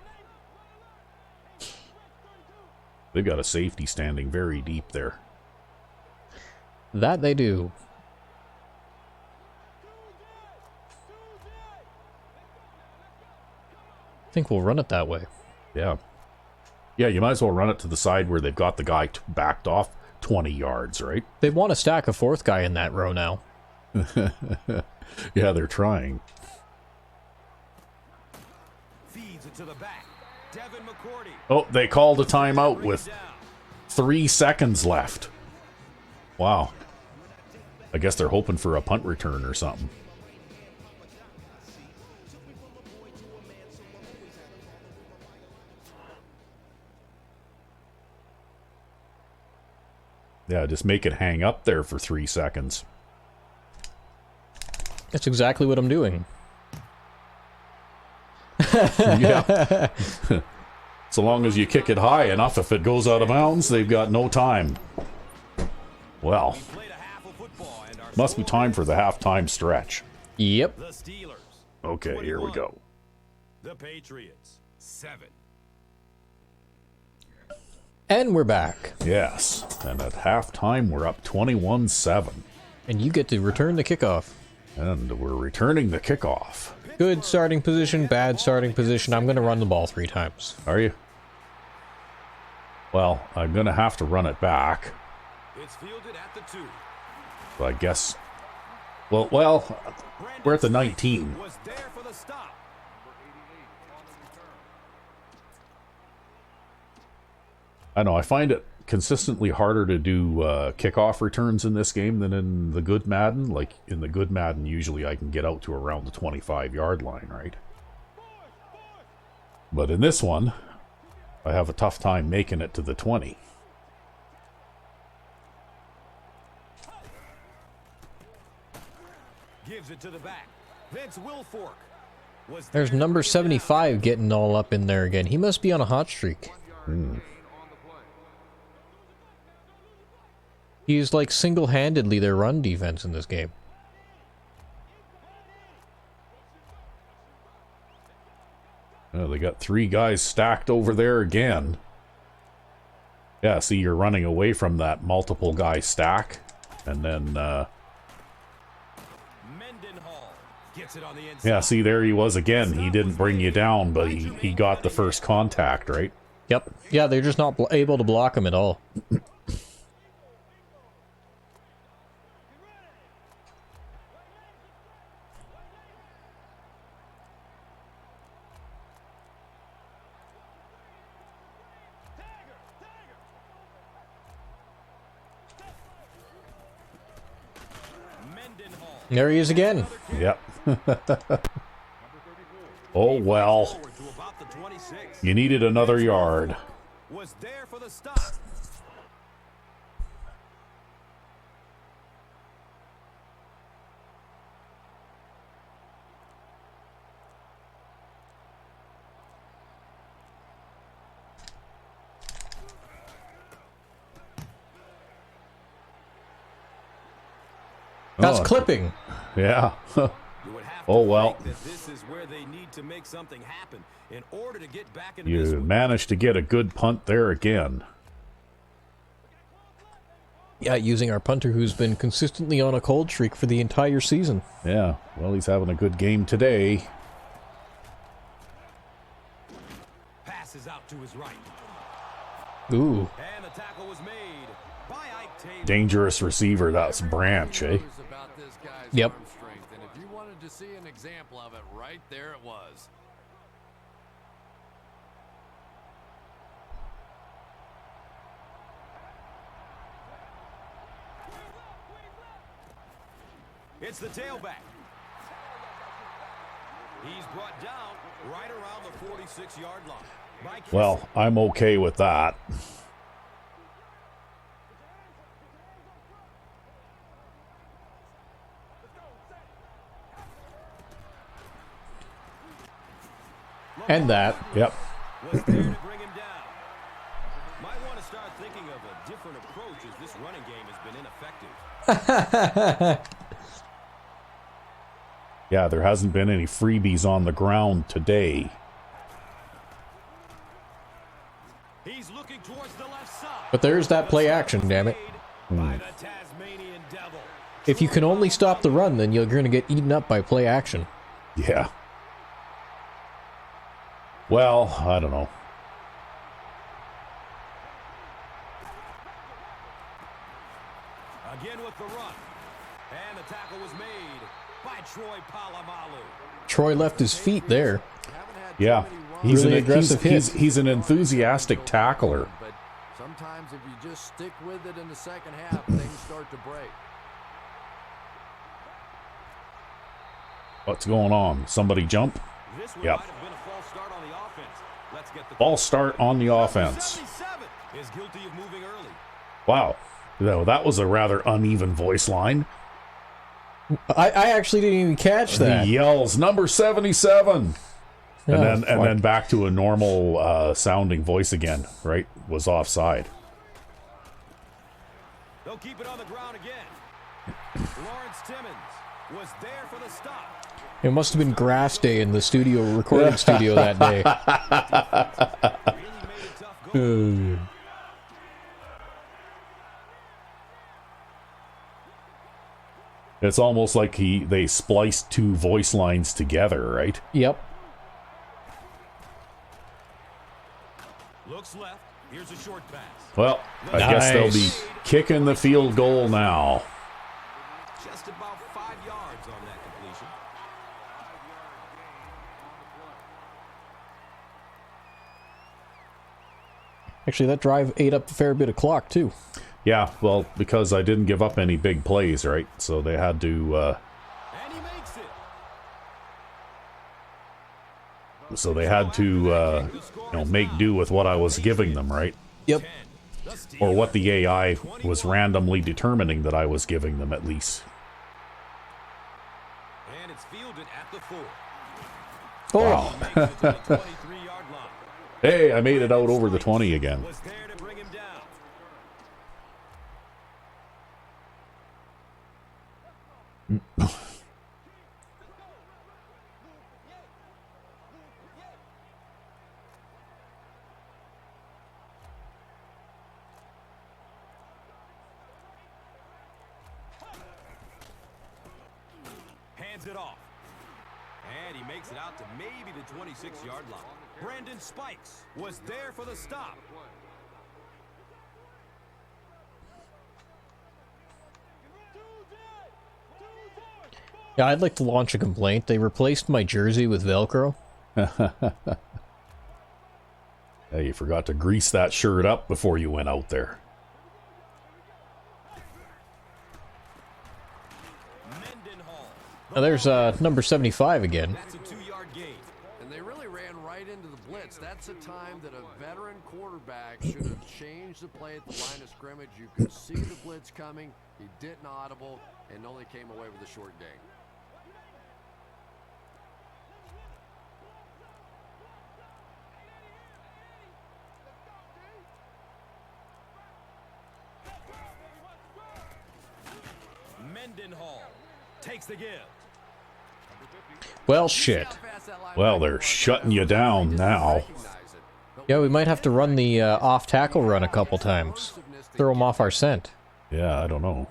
S2: They've got a safety standing very deep there.
S1: That they do. I think we'll run it that way.
S2: Yeah. Yeah, you might as well run it to the side where they've got the guy backed off 20 yards, right?
S1: They want to stack a 4th guy in that row now.
S2: Yeah, they're trying.
S6: Feeds it to the back. Devin McCourty.
S2: Oh, they called a timeout with 3 seconds left. Wow. I guess they're hoping for a punt return or something. Yeah, just make it hang up there for 3 seconds.
S1: That's exactly what I'm doing.
S2: Yeah. So long as you kick it high enough, if it goes out of bounds, they've got no time. Well, must be time for the halftime stretch.
S1: Yep.
S6: The Steelers.
S2: Okay, here we go.
S6: The Patriots. 7.
S1: And we're back.
S2: Yes, and at halftime we're up 21-7.
S1: And you get to return the kickoff.
S2: And we're returning the kickoff.
S1: Good starting position, bad starting position. I'm going to run the ball 3 times.
S2: Are you? Well, I'm going to have to run it back.
S6: It's fielded at the 2.
S2: So I guess... Well, we're at the 19.
S6: Was there for the stop.
S2: I know, I find it consistently harder to do kickoff returns in this game than in the good Madden. Like, in the good Madden, usually I can get out to around the 25-yard line, right? But in this one, I have a tough time making it to the 20.
S6: Gives it to the back. Vince Wilfork.
S1: There's number 75 getting all up in there again. He must be on a hot streak. He's like single-handedly their run defense in this game.
S2: Oh, they got 3 guys stacked over there again. Yeah, see, you're running away from that multiple guy stack. And then,
S3: Gets it on the inside.
S2: yeah, see, there he was again. He didn't bring you down, but he got the first contact, right?
S1: Yep. Yeah, they're just not able to block him at all. There he is again.
S2: Yep. Oh, well. You needed another yard.
S6: Was there for the stop.
S1: That's
S2: Oh,
S1: clipping.
S2: Yeah.
S3: You would have to
S2: Oh, well.
S3: think that this is where they need to make something happen in order to get back into
S2: You
S3: this one.
S2: managed to get a good punt there again.
S1: Yeah, using our punter who's been consistently on a cold streak for the entire season.
S2: Yeah, well, he's having a good game today.
S3: Passes out to his right.
S1: Ooh.
S3: And the tackle was made by Ike Taylor.
S2: Dangerous receiver, that's Branch, eh?
S5: About this guy's
S1: Yep.
S5: arm strength, and if you wanted to see an example of it, right there it was.
S3: It's the tailback. He's brought down right around the 46-yard line. By Kissinger.
S2: Well, I'm okay with that.
S1: And that.
S2: Yep.
S3: Was there to bring him down. Might want to start thinking of a different approach as this running game has been ineffective.
S2: Yeah, there hasn't been any freebies on the ground today.
S3: He's looking towards the left side.
S1: But there's that play action, damn it.
S3: By the Tasmanian Devil.
S1: If you can only stop the run, then you're going to get eaten up by play action.
S2: Yeah. Well, I don't know.
S3: Again with the run. And the tackle was made by Troy Polamalu.
S1: Troy left his feet there.
S2: Yeah. He's
S1: Really
S2: an
S1: aggressive hit.
S2: he's an enthusiastic tackler.
S5: But sometimes if you just stick with it in the second half, things start to break.
S2: What's going on? Somebody jump?
S3: This one
S2: Yep.
S3: might have been a false start on the offense. Let's get the
S2: False start on the offense.
S3: 77 is guilty of moving early.
S2: Wow. No, that was a rather uneven voice line.
S1: I actually didn't even catch that.
S2: He yells, number 77.
S1: Oh,
S2: and
S1: fuck.
S2: then back to a normal sounding voice again, right? Was offside.
S3: They'll keep it on the ground again. Lawrence Timmons was there for the stop.
S1: It must have been grass day in the studio, recording studio that day.
S3: Really made a tough goal.
S2: It's almost like they spliced 2 voice lines together, right?
S1: Yep.
S3: Looks left. Here's a short pass.
S2: Well, I guess they'll be
S1: Nice.
S2: kicking the field goal now.
S3: Just about 5 yards on that completion.
S1: Actually, that drive ate up a fair bit of clock, too.
S2: Yeah, well, because I didn't give up any big plays, right? So they had to,
S3: And he makes it.
S2: make do with what I was giving them, right?
S1: Yep.
S3: The Steelers
S2: Or what the AI was randomly determining that I was giving them, at least.
S3: And it's fielded at the 4.
S1: Oh,
S3: Makes it to the 23-yard line.
S2: Hey, I made it out over the 20 again.
S3: Was there to bring him down.
S6: Hands it off. And he makes it out to maybe the 26-yard line. Brandon Spikes was there for the stop.
S1: Yeah, I'd like to launch a complaint. They replaced my jersey with Velcro.
S2: Hey, you forgot to grease that shirt up before you went out there.
S1: Now there's number 75 again.
S6: That's a 2-yard gain.
S5: And they really ran right into the blitz. That's a time that a veteran quarterback should have changed the play at the line of scrimmage. You could see the blitz coming. He didn't audible and only came away with a short gain.
S6: Mendenhall takes the give.
S1: Well, shit.
S2: Well, they're shutting you down now.
S1: Yeah, we might have to run the off-tackle run a couple times. Throw them off our scent.
S2: Yeah, I don't know.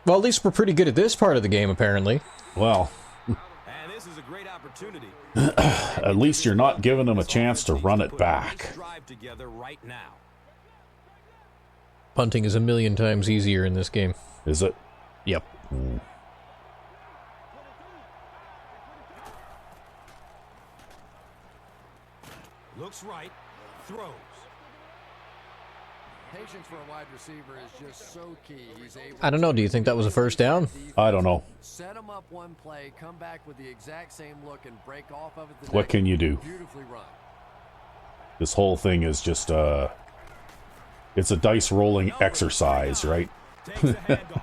S1: Well, at least we're pretty good at this part of the game, apparently.
S2: Well,
S6: And this is a great opportunity.
S2: at least you're not giving them a chance to run it back.
S6: Drive together right now.
S1: Punting is a million times easier in this game.
S2: Is it?
S1: Yep.
S6: Looks right. Throws.
S5: Patience for a wide receiver is just so key. He's able
S1: I don't know, do you think that was a first down?
S2: I don't know.
S5: set him up one play, come back with the exact same look, and break off of it.
S2: What can you do?
S5: Beautifully run.
S2: This whole thing is just it's a dice rolling exercise, right?
S6: Takes the handoff.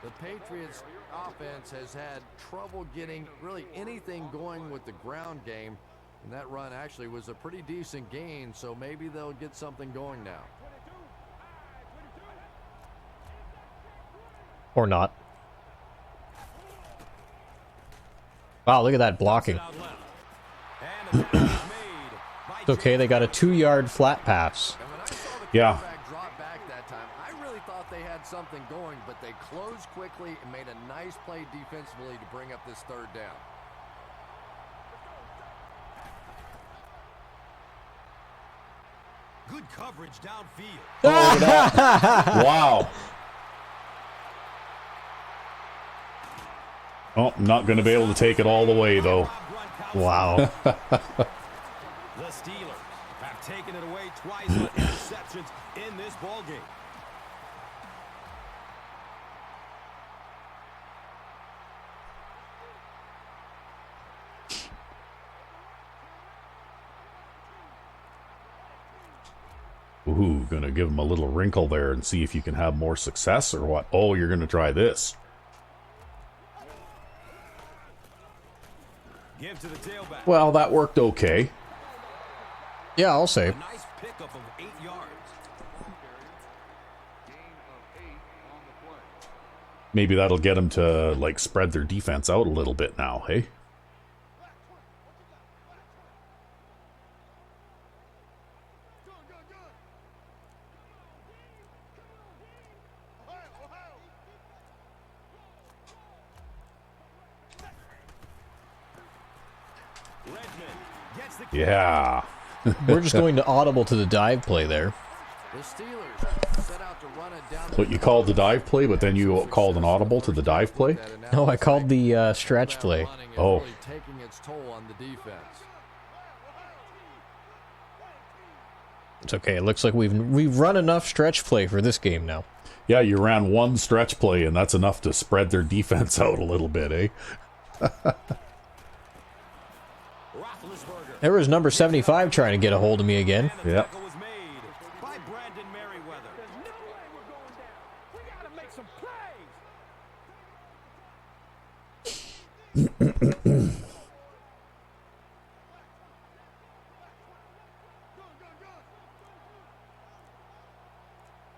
S5: The Patriots offense has had trouble getting really anything going with the ground game, and that run actually was a pretty decent gain, so maybe they'll get something going now.
S1: Or not. Wow, look at that blocking.
S6: Out left. And a tackle is made by
S1: It's okay, they got a 2-yard flat pass.
S5: And when I saw the
S2: Yeah.
S5: quarterback drop back that time, I really thought they had something going, but they closed quickly and made a nice play defensively to bring up this third down.
S6: good coverage downfield.
S2: Wow. Oh, not going to be able to take it all the way, though.
S1: Wow.
S6: The Steelers have taken it away twice on interceptions in this ballgame.
S2: Ooh, gonna give him a little wrinkle there and see if you can have more success or what? Oh, you're gonna try this.
S6: Give to the tailback.
S2: Well, that worked okay.
S1: Yeah, I'll say.
S6: A nice pickup of 8 yards.
S2: Maybe that'll get them to, like, spread their defense out a little bit now, hey? Yeah.
S1: We're just going to audible to the dive play there.
S5: The Steelers set out to run it down.
S2: What you called the dive play, but then you called an audible to the dive play?
S1: No, I called the stretch play.
S2: Oh.
S5: Really taking its toll on the defense.
S1: It's okay. It looks like we've run enough stretch play for this game now.
S2: Yeah, you ran one stretch play, and that's enough to spread their defense out a little bit, eh?
S1: There was number 75 trying to get a hold of me again.
S2: Yeah.
S6: Tackle was made by Brandon Merriweather.
S7: We gotta make some plays.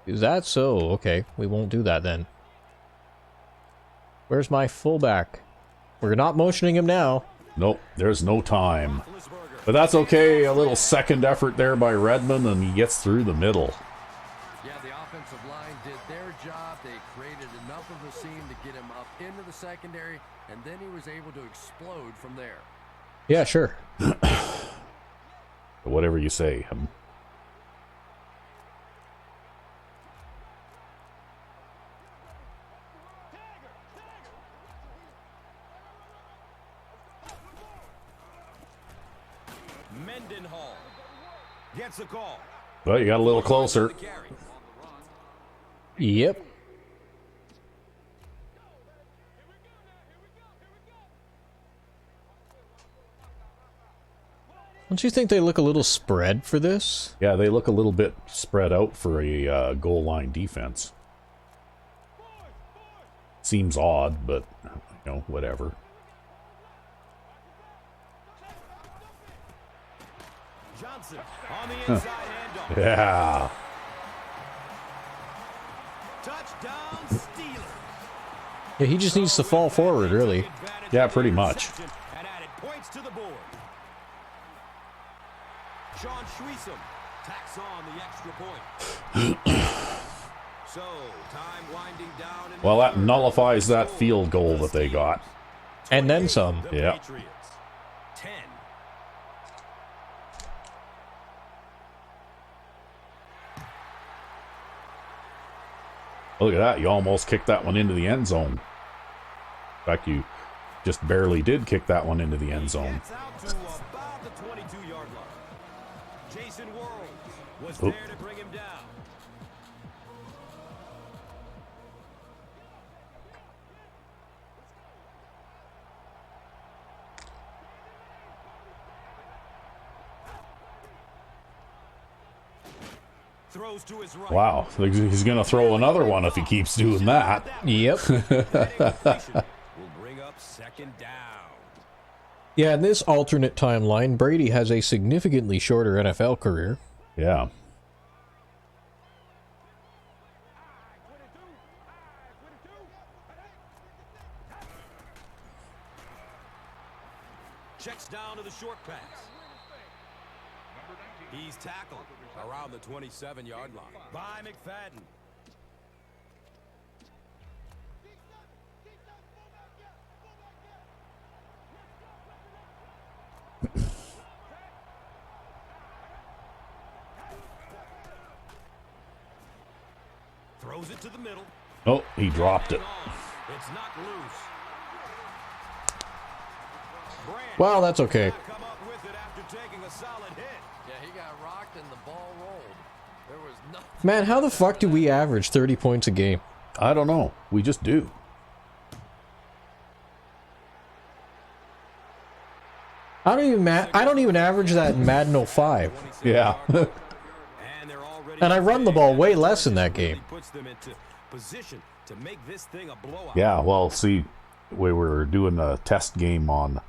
S1: Is that so? Okay, we won't do that then. Where's my fullback? We're not motioning him now.
S2: Nope, there's no time. But that's okay. A little second effort there by Redmond, and he gets through the middle.
S5: Yeah, the offensive line did their job. They created enough of a seam to get him up into the secondary, and then he was able to explode from there.
S1: Yeah, sure.
S2: Whatever you say.
S6: Mendenhall gets the call.
S2: Well, you got a little closer.
S1: Yep. Don't you think they look a little spread for this?
S2: Yeah, they look a little bit spread out for a goal line defense. Seems odd, but, you know, whatever.
S6: Johnson on the inside handoff.
S2: Yeah.
S6: Touchdown Steelers.
S1: Yeah, he just needs to fall forward, really.
S2: Yeah, pretty much.
S6: And added points to the board. Sean Schweisom tacks on the extra point. So, time winding down.
S2: Well, that nullifies that field goal that they got.
S1: And then some.
S6: The
S2: Yeah.
S6: Patriots, 10.
S2: Look at that. You almost kicked that one into the end zone. In fact, you just barely did kick that one into the end zone.
S6: Gets out to about the 22-yard line. Jason Worrells was there to bring him down. Throws to his right.
S2: Wow. He's going to throw another one if he keeps doing that.
S1: Yep.
S6: Will bring up second down.
S1: Yeah, in this alternate timeline, Brady has a significantly shorter NFL career.
S2: Yeah.
S6: Checks down to the short pass. He's tackled around the 27-yard line by McFadden. Throws it to the middle.
S2: Oh, he dropped it.
S6: It's knocked loose. Brand
S1: Well, that's okay.
S6: come up with it after taking a solid hit.
S5: Yeah, he got rocked and the ball rolled. There was nothing.
S1: Man, how the fuck do we average 30 points a game?
S2: I don't know. We just do.
S1: I don't even average that in Madden 05.
S2: Yeah.
S6: And they're already
S1: And I run the ball way less in that game.
S6: puts them into position to make this thing a blowout.
S2: Yeah, well, see, we were doing a test game on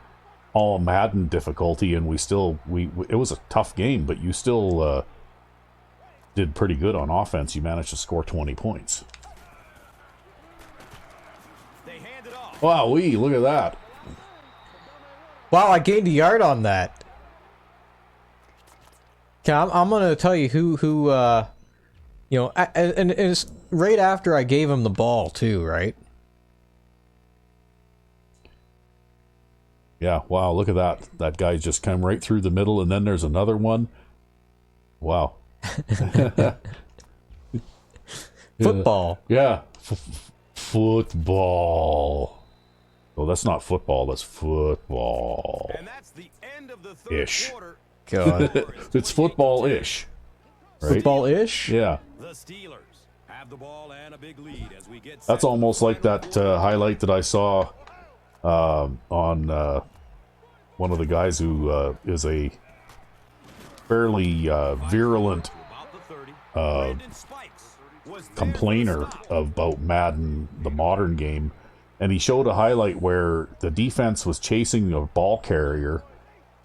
S2: all Madden difficulty, and it was a tough game, but you still did pretty good on offense. You managed to score 20 points.
S6: They hand it off.
S2: Wow, look at that.
S1: Wow, I gained a yard on that. Okay, I'm gonna tell you who you know, and it's right after I gave him the ball too, right?
S2: Yeah, wow, look at that. That guy just come right through the middle, and then there's another one. Wow.
S1: Football.
S2: Yeah. Football. Well, that's not football, that's football.
S6: And that's the end of the third
S2: Ish.
S6: quarter.
S1: God.
S2: It's football-ish. Right?
S1: Football-ish?
S2: Yeah.
S6: The Steelers have the ball and a big lead as we get
S2: That's
S6: set
S2: almost
S6: for the
S2: like that highlight that I saw on one of the guys who is a fairly virulent
S6: about the 30. Brandon Spikes was there
S2: complainer about Madden, the modern game, and he showed a highlight where the defense was chasing a ball carrier,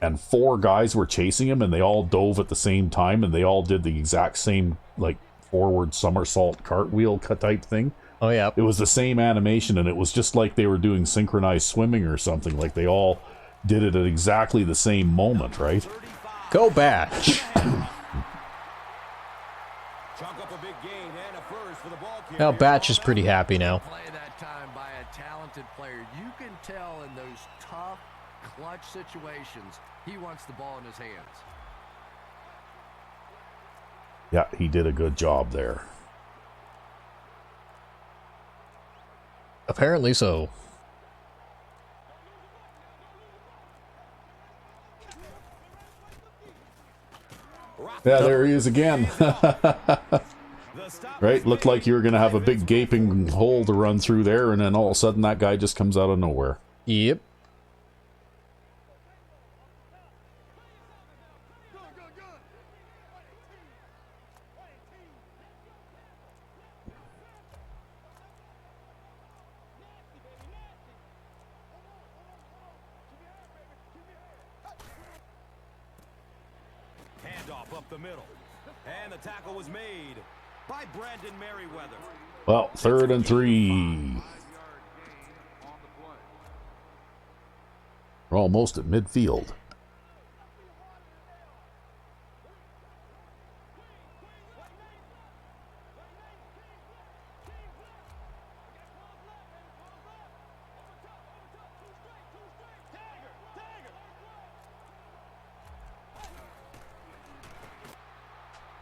S2: and 4 guys were chasing him, and they all dove at the same time, and they all did the exact same, like, forward somersault cartwheel type thing.
S1: Oh yeah.
S2: It was the same animation, and it was just like they were doing synchronized swimming or something. Like they all did it at exactly the same moment, right?
S1: Go Batch.
S6: Chalk up a big gain and a first for the ball carrier.
S1: Now Batch is pretty happy now.
S5: Play that time by a talented player. You can tell in those tough, clutch situations, he wants the ball in his hands.
S2: Yeah, he did a good job there.
S1: Apparently so.
S2: Yeah, there he is again. Right? Looked like you were going to have a big gaping hole to run through there, and then all of a sudden that guy just comes out of nowhere.
S1: Yep.
S6: Handoff up the middle. And the tackle was made by Brandon Merriweather.
S2: Well, 3rd and 3. We're almost at midfield.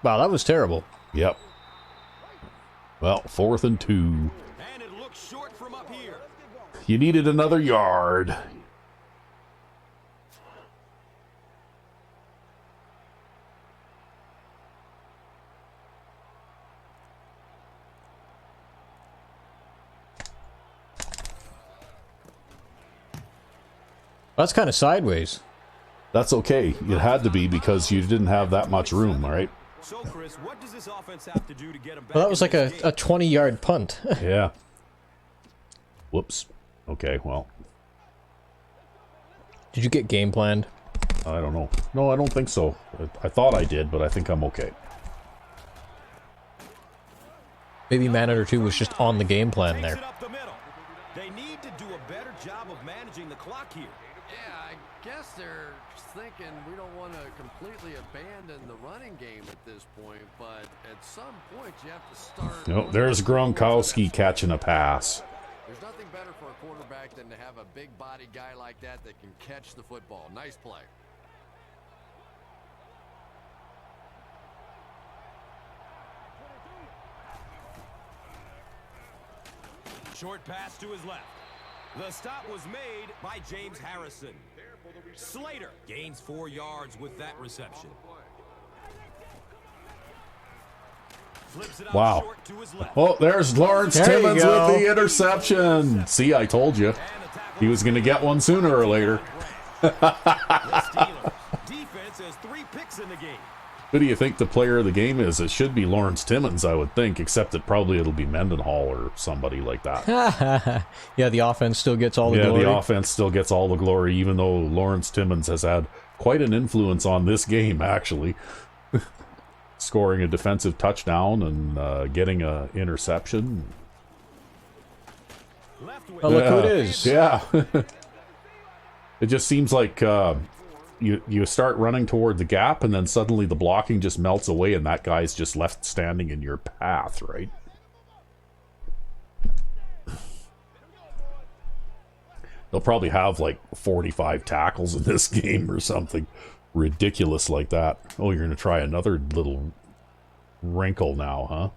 S1: Wow, that was terrible.
S2: Yep. Well, 4th and 2.
S6: And it looks short from up here.
S2: You needed another yard.
S1: That's kind of sideways.
S2: That's okay. It had to be because you didn't have that much room, all right?
S6: So, Chris, what does this offense have to do to get him back?
S1: Well, that was like a 20-yard punt.
S2: Yeah. Whoops. Okay, well,
S1: Did you get game planned?
S2: I don't know. No, I don't think so. I thought I did, but I think I'm okay.
S1: Maybe Manager 2 was just on the game plan there.
S6: Takes it up the middle. They need to do a better job of managing the clock here.
S5: Yeah, I guess they're thinking we don't want to completely abandon the running game at this point, but at some point you have to start.
S2: No, there's Gronkowski catching a pass.
S5: There's nothing better for a quarterback than to have a big body guy like that that can catch the football. Nice play.
S6: Short pass to his left. The stop was made by James Harrison. Slater gains 4 yards with that reception. Flips it out
S2: Wow.
S6: short to his left.
S2: Oh, there's Lawrence
S1: There you
S2: Timmons
S1: go.
S2: with the interception. See, I told you. He was going to get one sooner or later.
S6: The Steelers. Defense has 3 picks in the game.
S2: Who do you think the player of the game is? It should be Lawrence Timmons, I would think, except that probably it'll be Mendenhall or somebody like that.
S1: Yeah, the offense still gets all the
S2: Yeah,
S1: glory.
S2: the offense still gets all the glory, even though Lawrence Timmons has had quite an influence on this game, actually. Scoring a defensive touchdown and getting an interception.
S6: Left wing.
S1: Oh, look who it is.
S2: Yeah. It just seems like you start running toward the gap, and then suddenly the blocking just melts away, and that guy's just left standing in your path, right? They'll probably have like 45 tackles in this game or something ridiculous like that. Oh, you're going to try another little wrinkle now, huh?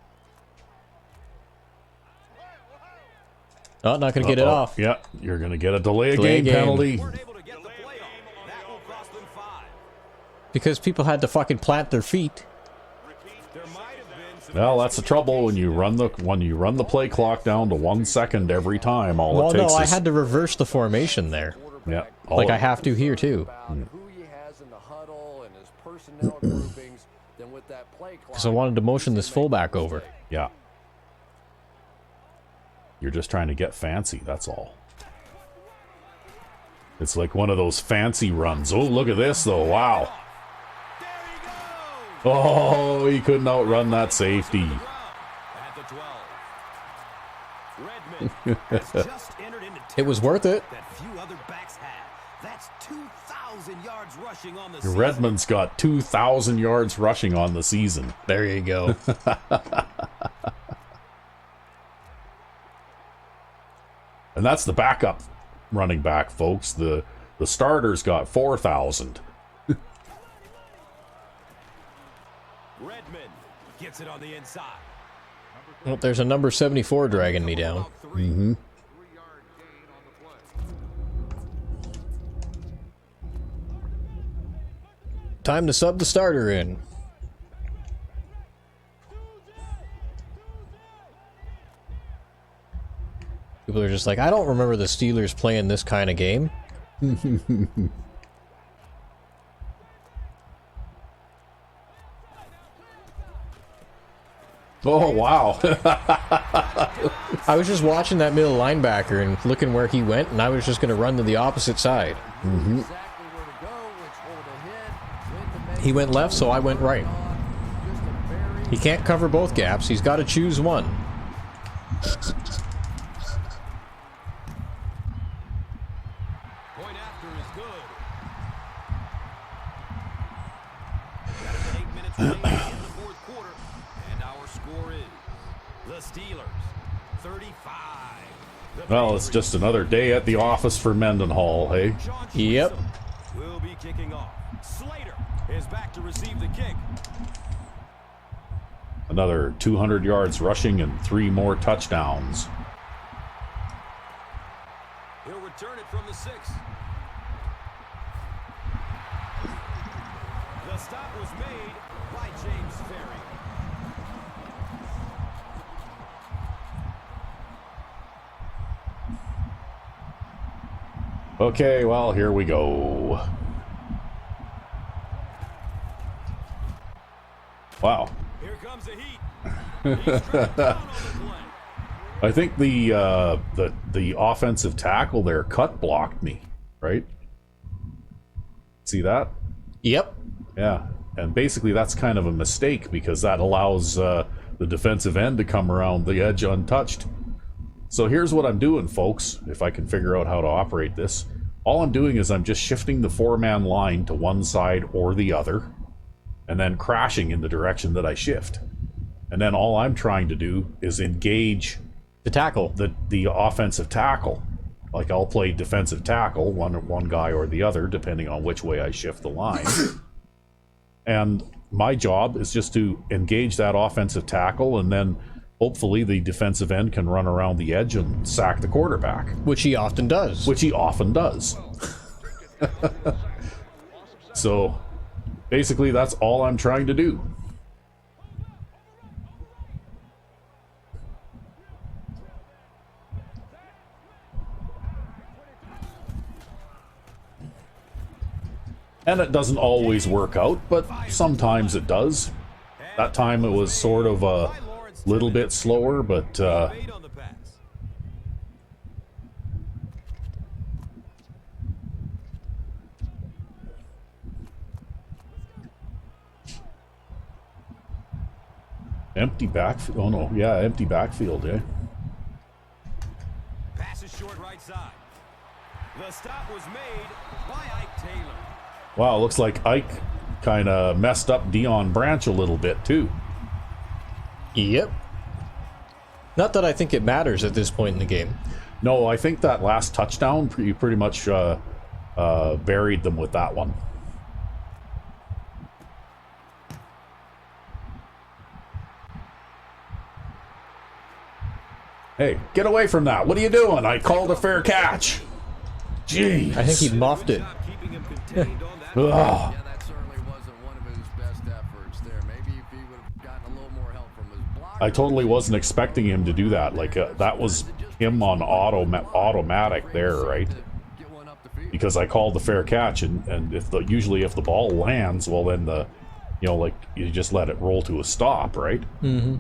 S1: Oh, not going to get it off.
S2: Yeah, you're going to get a delay of
S1: Delay
S2: game
S1: game.
S2: penalty.
S6: Weren't able to get the play off. That will cost them 5.
S1: Because people had to fucking plant their feet.
S6: There might have been some.
S2: Well, that's the trouble when you run the play clock down to 1 second every time. All
S1: Well,
S2: it takes
S1: no, I
S2: is
S1: had to reverse the formation there.
S2: yeah.
S1: Like I have to here, too.
S5: About who he has in the huddle and his personnel groupings, then with that play clock.
S1: Because I wanted to motion this fullback over.
S2: Yeah. You're just trying to get fancy, that's all. It's like one of those fancy runs. Oh, look at this, though. Wow.
S6: There he goes.
S2: Oh, he couldn't outrun that safety.
S6: At the 12. Redmond has just entered into
S1: It was worth it.
S6: that few other backs have. That's 2
S3: 2,000 yards rushing on the season.
S2: Redmond's got 2,000 yards rushing on the season.
S1: There you go.
S2: And that's the backup running back, folks. The starter's got 4,000.
S3: Redmond gets it on the inside.
S1: Well, there's a number 74 dragging me down.
S2: Mm-hmm.
S1: Time to sub the starter in. People are just like, I don't remember the Steelers playing this kind of game.
S2: Oh, wow.
S1: I was just watching that middle linebacker and looking where he went, and I was just going to run to the opposite side.
S2: Mm-hmm.
S1: He went left, so I went right. He can't cover both gaps. He's got to choose one.
S3: Point after is good. Got it 8 minutes remaining in the fourth quarter. And our score is the Steelers 35.
S2: Well, it's just another day at the office for Mendenhall, hey?
S1: Yep.
S3: Will be kicking off. Slater is back to receive the kick.
S2: Another 200 yards rushing and 3 more touchdowns.
S3: He'll return it from the 6. The stop was made by James Ferry.
S2: Okay, well, here we go. Wow.
S3: Here comes the heat. He's struck down on the play.
S2: I think the offensive tackle there cut blocked me, right? See that?
S1: Yep.
S2: Yeah. And basically that's kind of a mistake because that allows the defensive end to come around the edge untouched. So here's what I'm doing, folks, if I can figure out how to operate this. All I'm doing is I'm just shifting the 4-man line to one side or the other, and then crashing in the direction that I shift. And then all I'm trying to do is engage
S1: The tackle.
S2: the offensive tackle. Like I'll play defensive tackle, one guy or the other, depending on which way I shift the line. And my job is just to engage that offensive tackle, and then hopefully the defensive end can run around the edge and sack the quarterback.
S1: Which he often does.
S2: Which he often does. So, basically, that's all I'm trying to do. And it doesn't always work out, but sometimes it does. That time it was sort of a little bit slower, but
S3: Made on the pass.
S2: empty backfield. Oh no, yeah, empty backfield, eh?
S3: Pass is short right side. The stop was made by Ike Taylor.
S2: Wow, looks like Ike kind of messed up Dion Branch a little bit too.
S1: Yep. Not that I think it matters at this point in the game.
S2: No, I think that last touchdown, you pretty much buried them with that one. Hey, get away from that. What are you doing? I called a fair catch. Jeez.
S1: I think he muffed it.
S3: Keeping him contained on that.
S2: Ugh.
S5: Yeah, that certainly wasn't one of his best efforts there. Maybe if he would have gotten a little more help from his blocker.
S2: I totally wasn't expecting him to do that. Like, that was him on automatic there, right?
S5: Get one up the field.
S2: Because I called the fair catch, and usually if the ball lands, well then you just let it roll to a stop, right?
S1: Mm-hmm.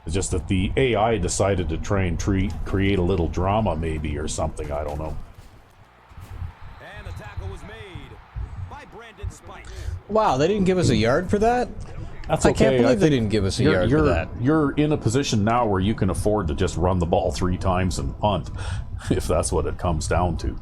S2: It's just that the AI decided to try and create a little drama, maybe, or something. I don't know.
S3: And the tackle was made by Brandon Spike.
S1: Wow, they didn't give us a yard for that?
S2: That's
S1: I
S2: okay.
S1: can't believe they
S2: think
S1: didn't give us a yard for that.
S2: You're in a position now where you can afford to just run the ball 3 times and punt, if that's what it comes down to.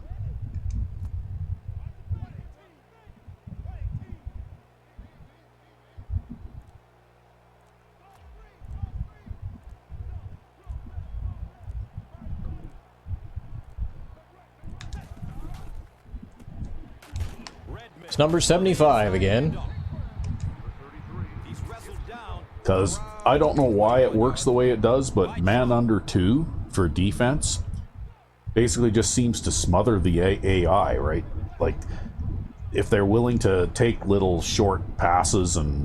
S1: It's number 75 again.
S6: He's wrestled down.
S2: Because I don't know why it works the way it does, but man under 2 for defense basically just seems to smother the AI, right? Like, if they're willing to take little short passes and,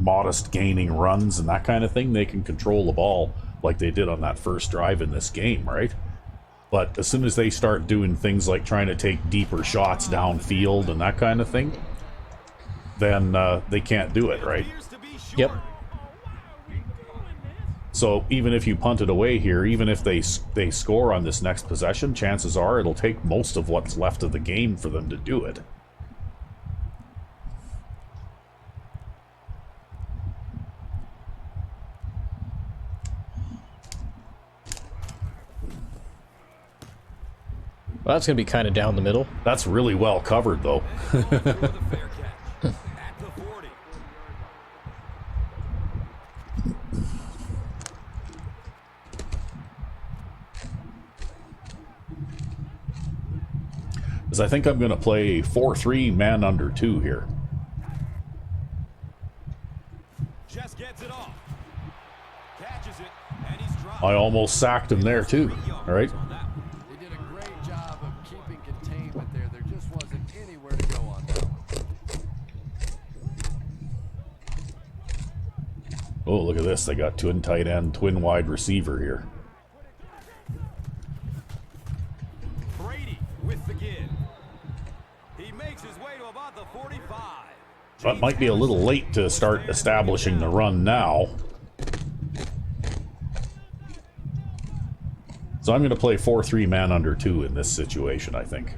S2: modest gaining runs and that kind of thing, they can control the ball like they did on that first drive in this game, right? But as soon as they start doing things like trying to take deeper shots downfield and that kind of thing, then they can't do it, right?
S1: Yep.
S2: So even if you punt it away here, even if they score on this next possession, chances are it'll take most of what's left of the game for them to do it.
S1: Well, that's going to be kind of down the middle.
S2: That's really well covered, though.
S6: The fair catch at the 40.
S2: Because I think I'm going to play 4-3 man under 2 here.
S6: Just gets it off. Catches it, and he's dropped.
S2: I almost sacked him there, too. All right.
S5: They did a great job of keeping containment there. There just wasn't anywhere to go on that one.
S2: Oh, look at this. They got twin tight end, twin wide receiver here.
S6: Brady with the give. He makes his way to about the 45.
S2: That might be a little late to start establishing the run now. So I'm going to play 4-3 man under 2 in this situation, I think.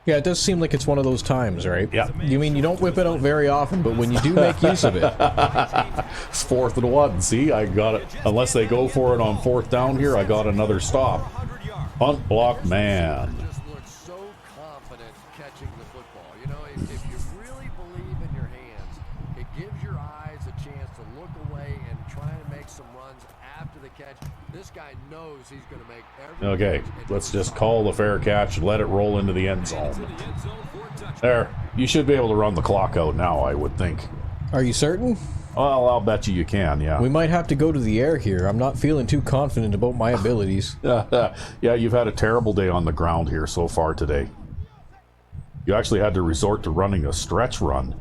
S1: Yeah, it does seem like it's one of those times, right?
S2: Yeah.
S1: You mean you don't whip it out very often, but when you do make use of it.
S2: It's 4th and 1. See, I got it. Unless they go for it on 4th down here, I got another stop.
S6: 100 yards.
S2: Punt block man.
S5: Just look so confident catching the football. You know, if you really believe in your hands, it gives your eyes a chance to look away and try to make some runs after the catch. This guy knows he's going to make every
S2: Okay,
S5: catch and
S2: let's
S5: do
S2: just
S5: something.
S2: call the fair catch and let it roll into the end zone.
S6: To the end zone for a touchdown.
S2: There. You should be able to run the clock out now, I would think.
S1: Are you certain?
S2: Well, I'll bet you can, yeah.
S1: We might have to go to the air here. I'm not feeling too confident about my abilities.
S2: Yeah, you've had a terrible day on the ground here so far today. You actually had to resort to running a stretch run.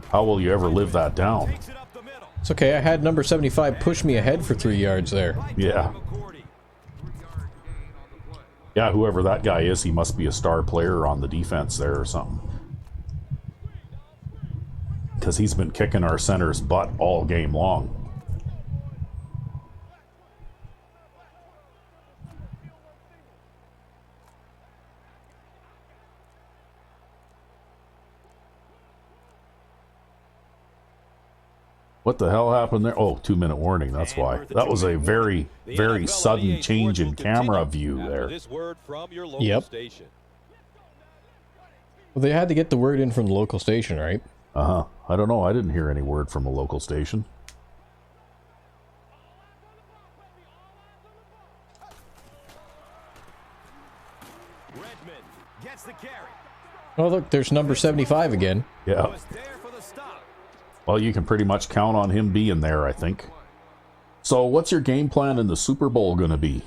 S2: How will you ever live that down?
S6: Takes it up the middle.
S1: It's okay, I had number 75 push me ahead for 3 yards there.
S2: Yeah.
S6: McCourty.
S2: Yeah, whoever that guy is, he must be a star player on the defense there or something. Because he's been kicking our center's butt all game long. What the hell happened there? Oh, 2-minute warning, that's why. That was a very, very sudden change in camera view there.
S3: This word from your local
S1: Yep.
S3: station.
S1: Well, they had to get the word in from the local station, right?
S2: Uh-huh. I don't know, I didn't hear any word from a local station.
S6: Redmond gets the carry.
S1: Oh, look, there's number 75 again.
S2: Yeah.
S6: Was there for the stop.
S2: Well, you can pretty much count on him being there, I think. So, what's your game plan in the Super Bowl going to be?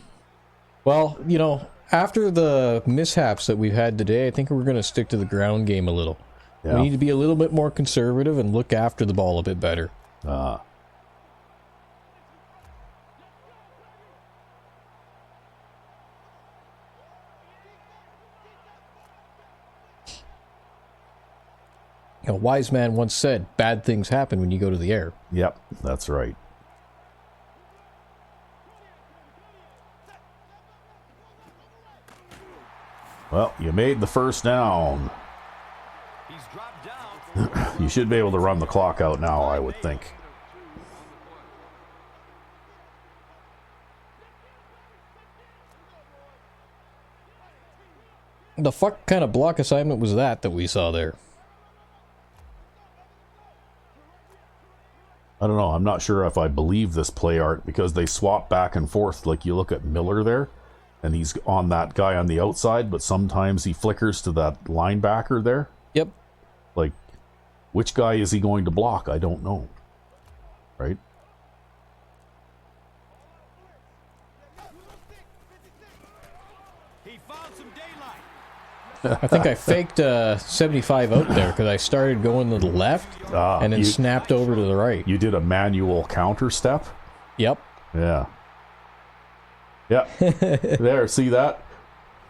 S1: Well, you know, after the mishaps that we've had today, I think we're going to stick to the ground game a little.
S2: Yeah.
S1: We need to be a little bit more conservative and look after the ball a bit better. A wise man once said, bad things happen when you go to the air.
S2: Yep, that's right. Well, you made the first down.
S6: He's dropped down.
S2: You should be able to run the clock out now, I would think.
S1: The fuck kind of block assignment was that we saw there?
S2: I don't know. I'm not sure if I believe this play art because they swap back and forth. Like you look at Miller there, and he's on that guy on the outside, but sometimes he flickers to that linebacker there.
S1: Yep.
S2: Like, which guy is he going to block? I don't know. Right?
S6: He found some daylight.
S1: I think I faked 75 out there because I started going to the left and then snapped over to the right.
S2: You did a manual counter step?
S1: Yep.
S2: Yeah. Yeah. There, see that?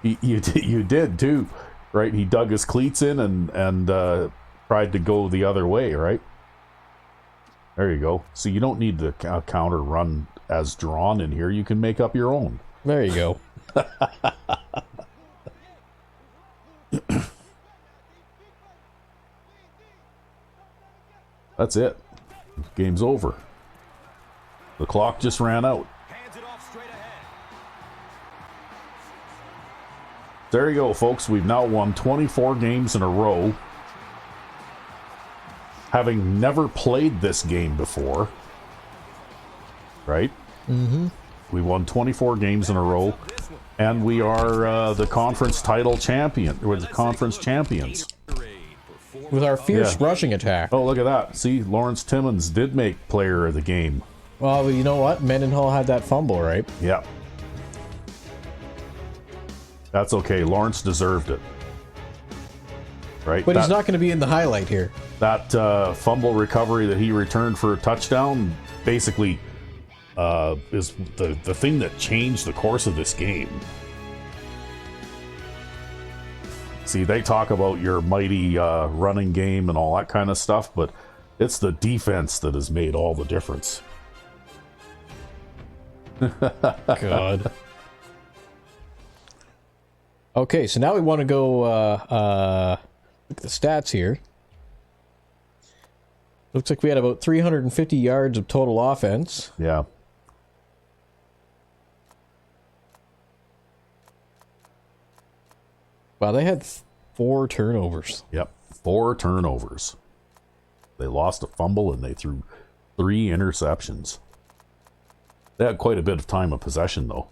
S2: You did too, right? He dug his cleats in and tried to go the other way, right? There you go. So you don't need the counter run as drawn in here. You can make up your own.
S1: There you go.
S2: That's it. Game's over. The clock just ran out.
S6: Hands it off straight ahead.
S2: There you go, folks. We've now won 24 games in a row. Having never played this game before. Right?
S1: Mm-hmm.
S2: We won 24 games in a row. And we are the conference title champion. We're the conference champions.
S1: With our fierce rushing attack.
S2: Oh, look at that. See, Lawrence Timmons did make player of the game.
S1: Well, you know what? Mendenhall had that fumble, right?
S2: Yeah. That's okay. Lawrence deserved it. Right?
S1: But he's not going to be in the highlight here.
S2: That fumble recovery that he returned for a touchdown basically is the thing that changed the course of this game. See, they talk about your mighty running game and all that kind of stuff, but it's the defense that has made all the difference.
S1: God. Okay, so now we want to go look at the stats here. Looks like we had about 350 yards of total offense.
S2: Yeah.
S1: Wow, they had 4 turnovers.
S2: Yep, 4 turnovers. They lost a fumble and they threw 3 interceptions. They had quite a bit of time of possession, though.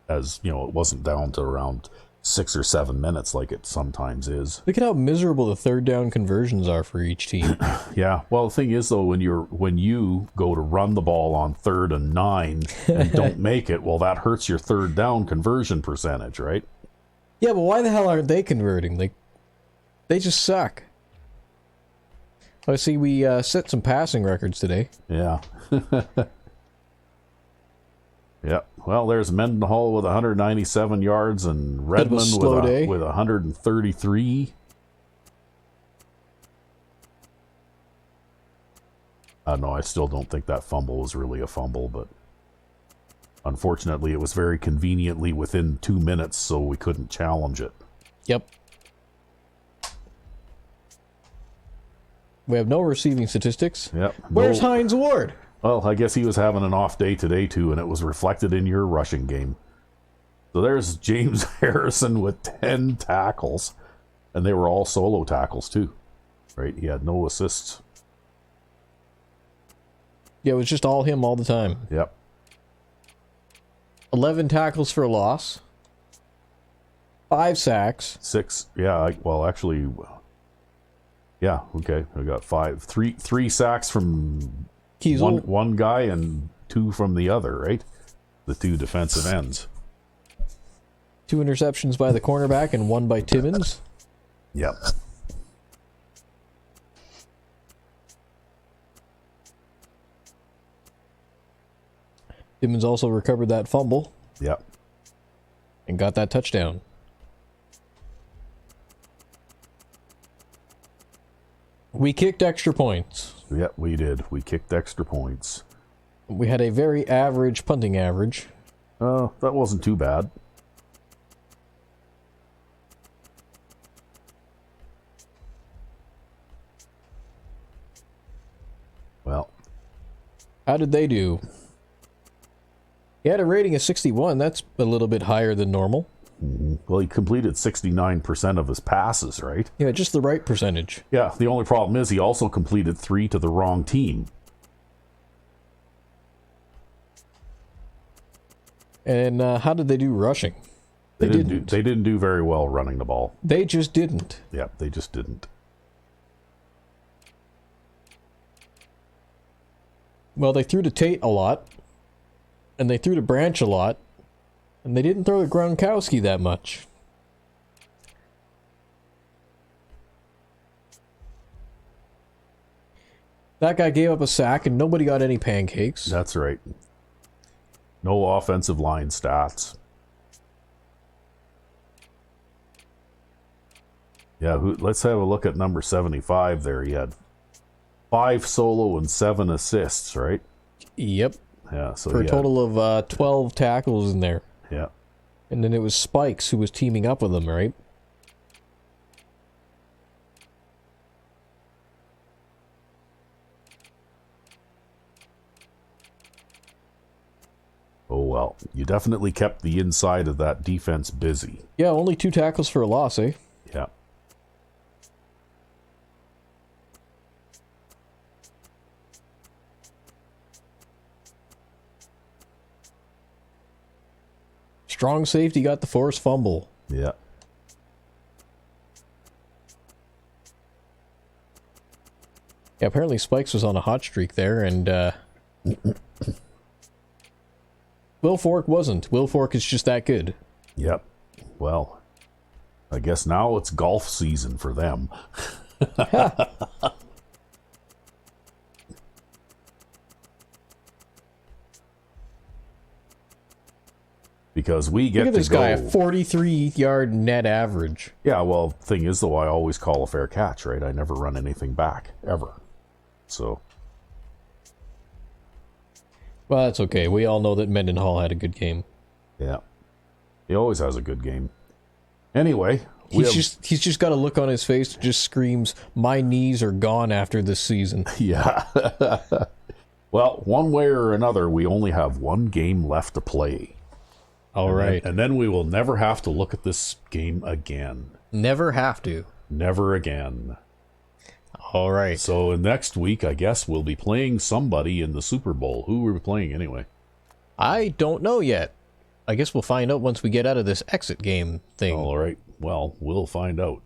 S2: As, you know, it wasn't down to around 6 or 7 minutes like it sometimes is.
S1: Look at how miserable the third down conversions are for each team.
S2: Yeah, well, the thing is, though, when you go to run the ball on 3rd and 9 and don't make it, well, that hurts your third down conversion percentage, right?
S1: Yeah, but why the hell aren't they converting? Like, they just suck. I see we set some passing records today.
S2: Yeah. Yeah. Well, there's Mendenhall with 197 yards and Redmond with 133. No, I still don't think that fumble was really a fumble, but unfortunately it was very conveniently within 2 minutes, so we couldn't challenge it.
S1: Yep. We have no receiving statistics.
S2: Yep.
S1: Where's Hines Ward?
S2: Well, I guess he was having an off day today, too, and it was reflected in your rushing game. So there's James Harrison with 10 tackles, and they were all solo tackles, too. Right? He had no assists.
S1: Yeah, it was just all him all the time.
S2: Yep.
S1: 11 tackles for a loss. 5 sacks.
S2: 6, yeah, well, actually, yeah, okay. I got 5. 3 sacks from one guy and 2 from the other, right? The 2 defensive ends.
S1: 2 interceptions by the cornerback and 1 by Timmons.
S2: Yep.
S1: Timmons also recovered that fumble.
S2: Yep.
S1: And got that touchdown. We kicked extra points.
S2: Yep, we did. We kicked extra points.
S1: We had a very average punting average.
S2: That wasn't too bad. Well.
S1: How did they do? He had a rating of 61. That's a little bit higher than normal.
S2: Mm-hmm. Well, he completed 69% of his passes, right?
S1: Yeah, just the right percentage.
S2: Yeah, the only problem is he also completed 3 to the wrong team.
S1: And how did they do rushing? They didn't.
S2: They didn't do very well running the ball.
S1: They just didn't.
S2: Yeah, they just didn't.
S1: Well, they threw to Tate a lot, and they threw to Branch a lot, and they didn't throw to Gronkowski that much. That guy gave up a sack, and nobody got any pancakes.
S2: That's right. No offensive line stats. Yeah, let's have a look at number 75 there. He had 5 solo and 7 assists, right?
S1: Yep.
S2: Yeah, so
S1: for a total of 12 tackles in there.
S2: Yeah.
S1: And then it was Spikes who was teaming up with him, right?
S2: Oh, well. You definitely kept the inside of that defense busy.
S1: Yeah, only 2 tackles for a loss, eh?
S2: Yeah.
S1: Strong safety got the forced fumble.
S2: Yeah.
S1: Yeah, apparently Spikes was on a hot streak there, and Will Fork wasn't. Will Fork is just that good.
S2: Yep. Well, I guess now it's golf season for them. Because we get
S1: Look at
S2: to
S1: this
S2: go.
S1: guy, a 43-yard net average.
S2: Yeah, well, thing is, though, I always call a fair catch, right? I never run anything back, ever. So.
S1: Well, that's okay. We all know that Mendenhall had a good game.
S2: Yeah. He always has a good game. Anyway.
S1: He's just got a look on his face that just screams, my knees are gone after this season.
S2: Yeah. Well, one way or another, we only have one game left to play.
S1: All right.
S2: And then we will never have to look at this game again.
S1: Never have to.
S2: Never again.
S1: All right.
S2: So next week, I guess we'll be playing somebody in the Super Bowl. Who are we playing anyway?
S1: I don't know yet. I guess we'll find out once we get out of this exit game thing.
S2: All right. Well, we'll find out.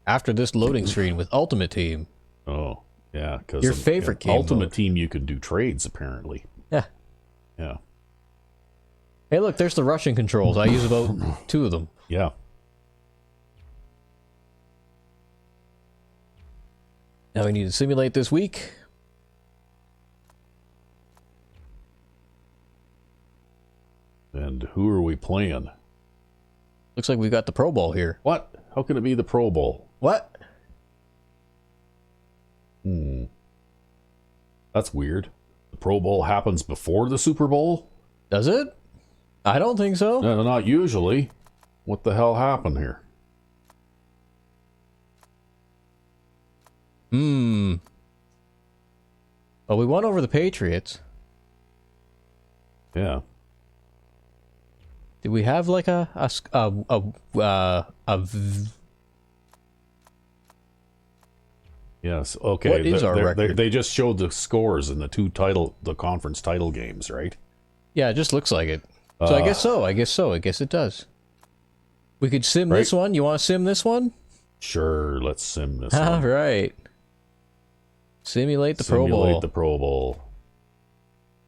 S1: After this loading screen with Ultimate Team.
S2: Oh, yeah. Because
S1: your favorite game
S2: Ultimate
S1: mode.
S2: Team, you can do trades, apparently.
S1: Yeah.
S2: Yeah.
S1: Hey, look, there's the rushing controls. I use about 2 of them.
S2: Yeah.
S1: Now we need to simulate this week.
S2: And who are we playing?
S1: Looks like we've got the Pro Bowl here.
S2: What? How can it be the Pro Bowl?
S1: What?
S2: That's weird. The Pro Bowl happens before the Super Bowl?
S1: Does it? I don't think so.
S2: No, not usually. What the hell happened here?
S1: Well, we won over the Patriots.
S2: Yeah.
S1: Did we have like
S2: Yes. Okay.
S1: What is our record?
S2: They just showed the scores in the conference title games, right?
S1: Yeah, it just looks like it. So I guess so. I guess it does. We could sim
S2: Right.
S1: this one. You want to sim this one?
S2: Sure. Let's sim this
S1: All
S2: one.
S1: right. Simulate the Pro Bowl.
S2: Simulate the Pro Bowl.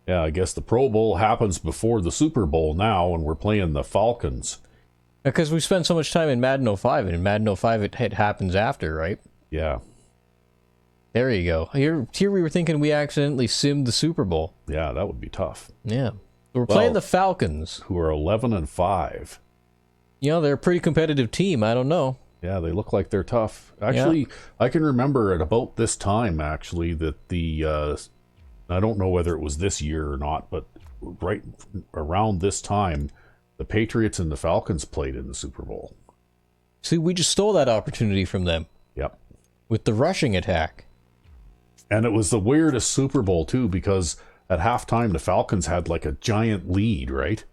S2: Yeah, I guess the Pro Bowl happens before the Super Bowl now, and we're playing the Falcons.
S1: Because we spent so much time in Madden 05, and in Madden 05 it happens after, right?
S2: Yeah.
S1: There you go. Here we were thinking we accidentally simmed the Super Bowl.
S2: Yeah, that would be tough.
S1: Yeah. We're playing the Falcons.
S2: Who are 11-5.
S1: You know, they're a pretty competitive team. I don't know.
S2: Yeah, they look like they're tough. Actually, I can remember at about this time, actually, that I don't know whether it was this year or not, but right around this time, the Patriots and the Falcons played in the Super Bowl.
S1: See, we just stole that opportunity from them
S2: Yep.
S1: with the rushing attack.
S2: And it was the weirdest Super Bowl, too, because at halftime, the Falcons had like a giant lead, right?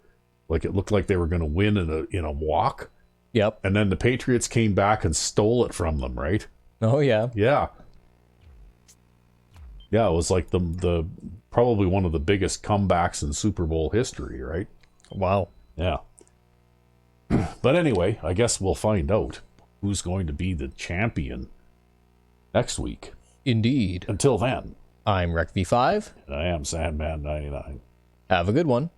S2: Like it looked like they were going to win in a walk.
S1: Yep.
S2: And then the Patriots came back and stole it from them, right?
S1: Oh, yeah.
S2: Yeah. Yeah, it was like the probably one of the biggest comebacks in Super Bowl history, right?
S1: Wow.
S2: Yeah. But anyway, I guess we'll find out who's going to be the champion next week.
S1: Indeed.
S2: Until then,
S1: I'm RecV5.
S2: I am Sandman 99.
S1: Have a good one.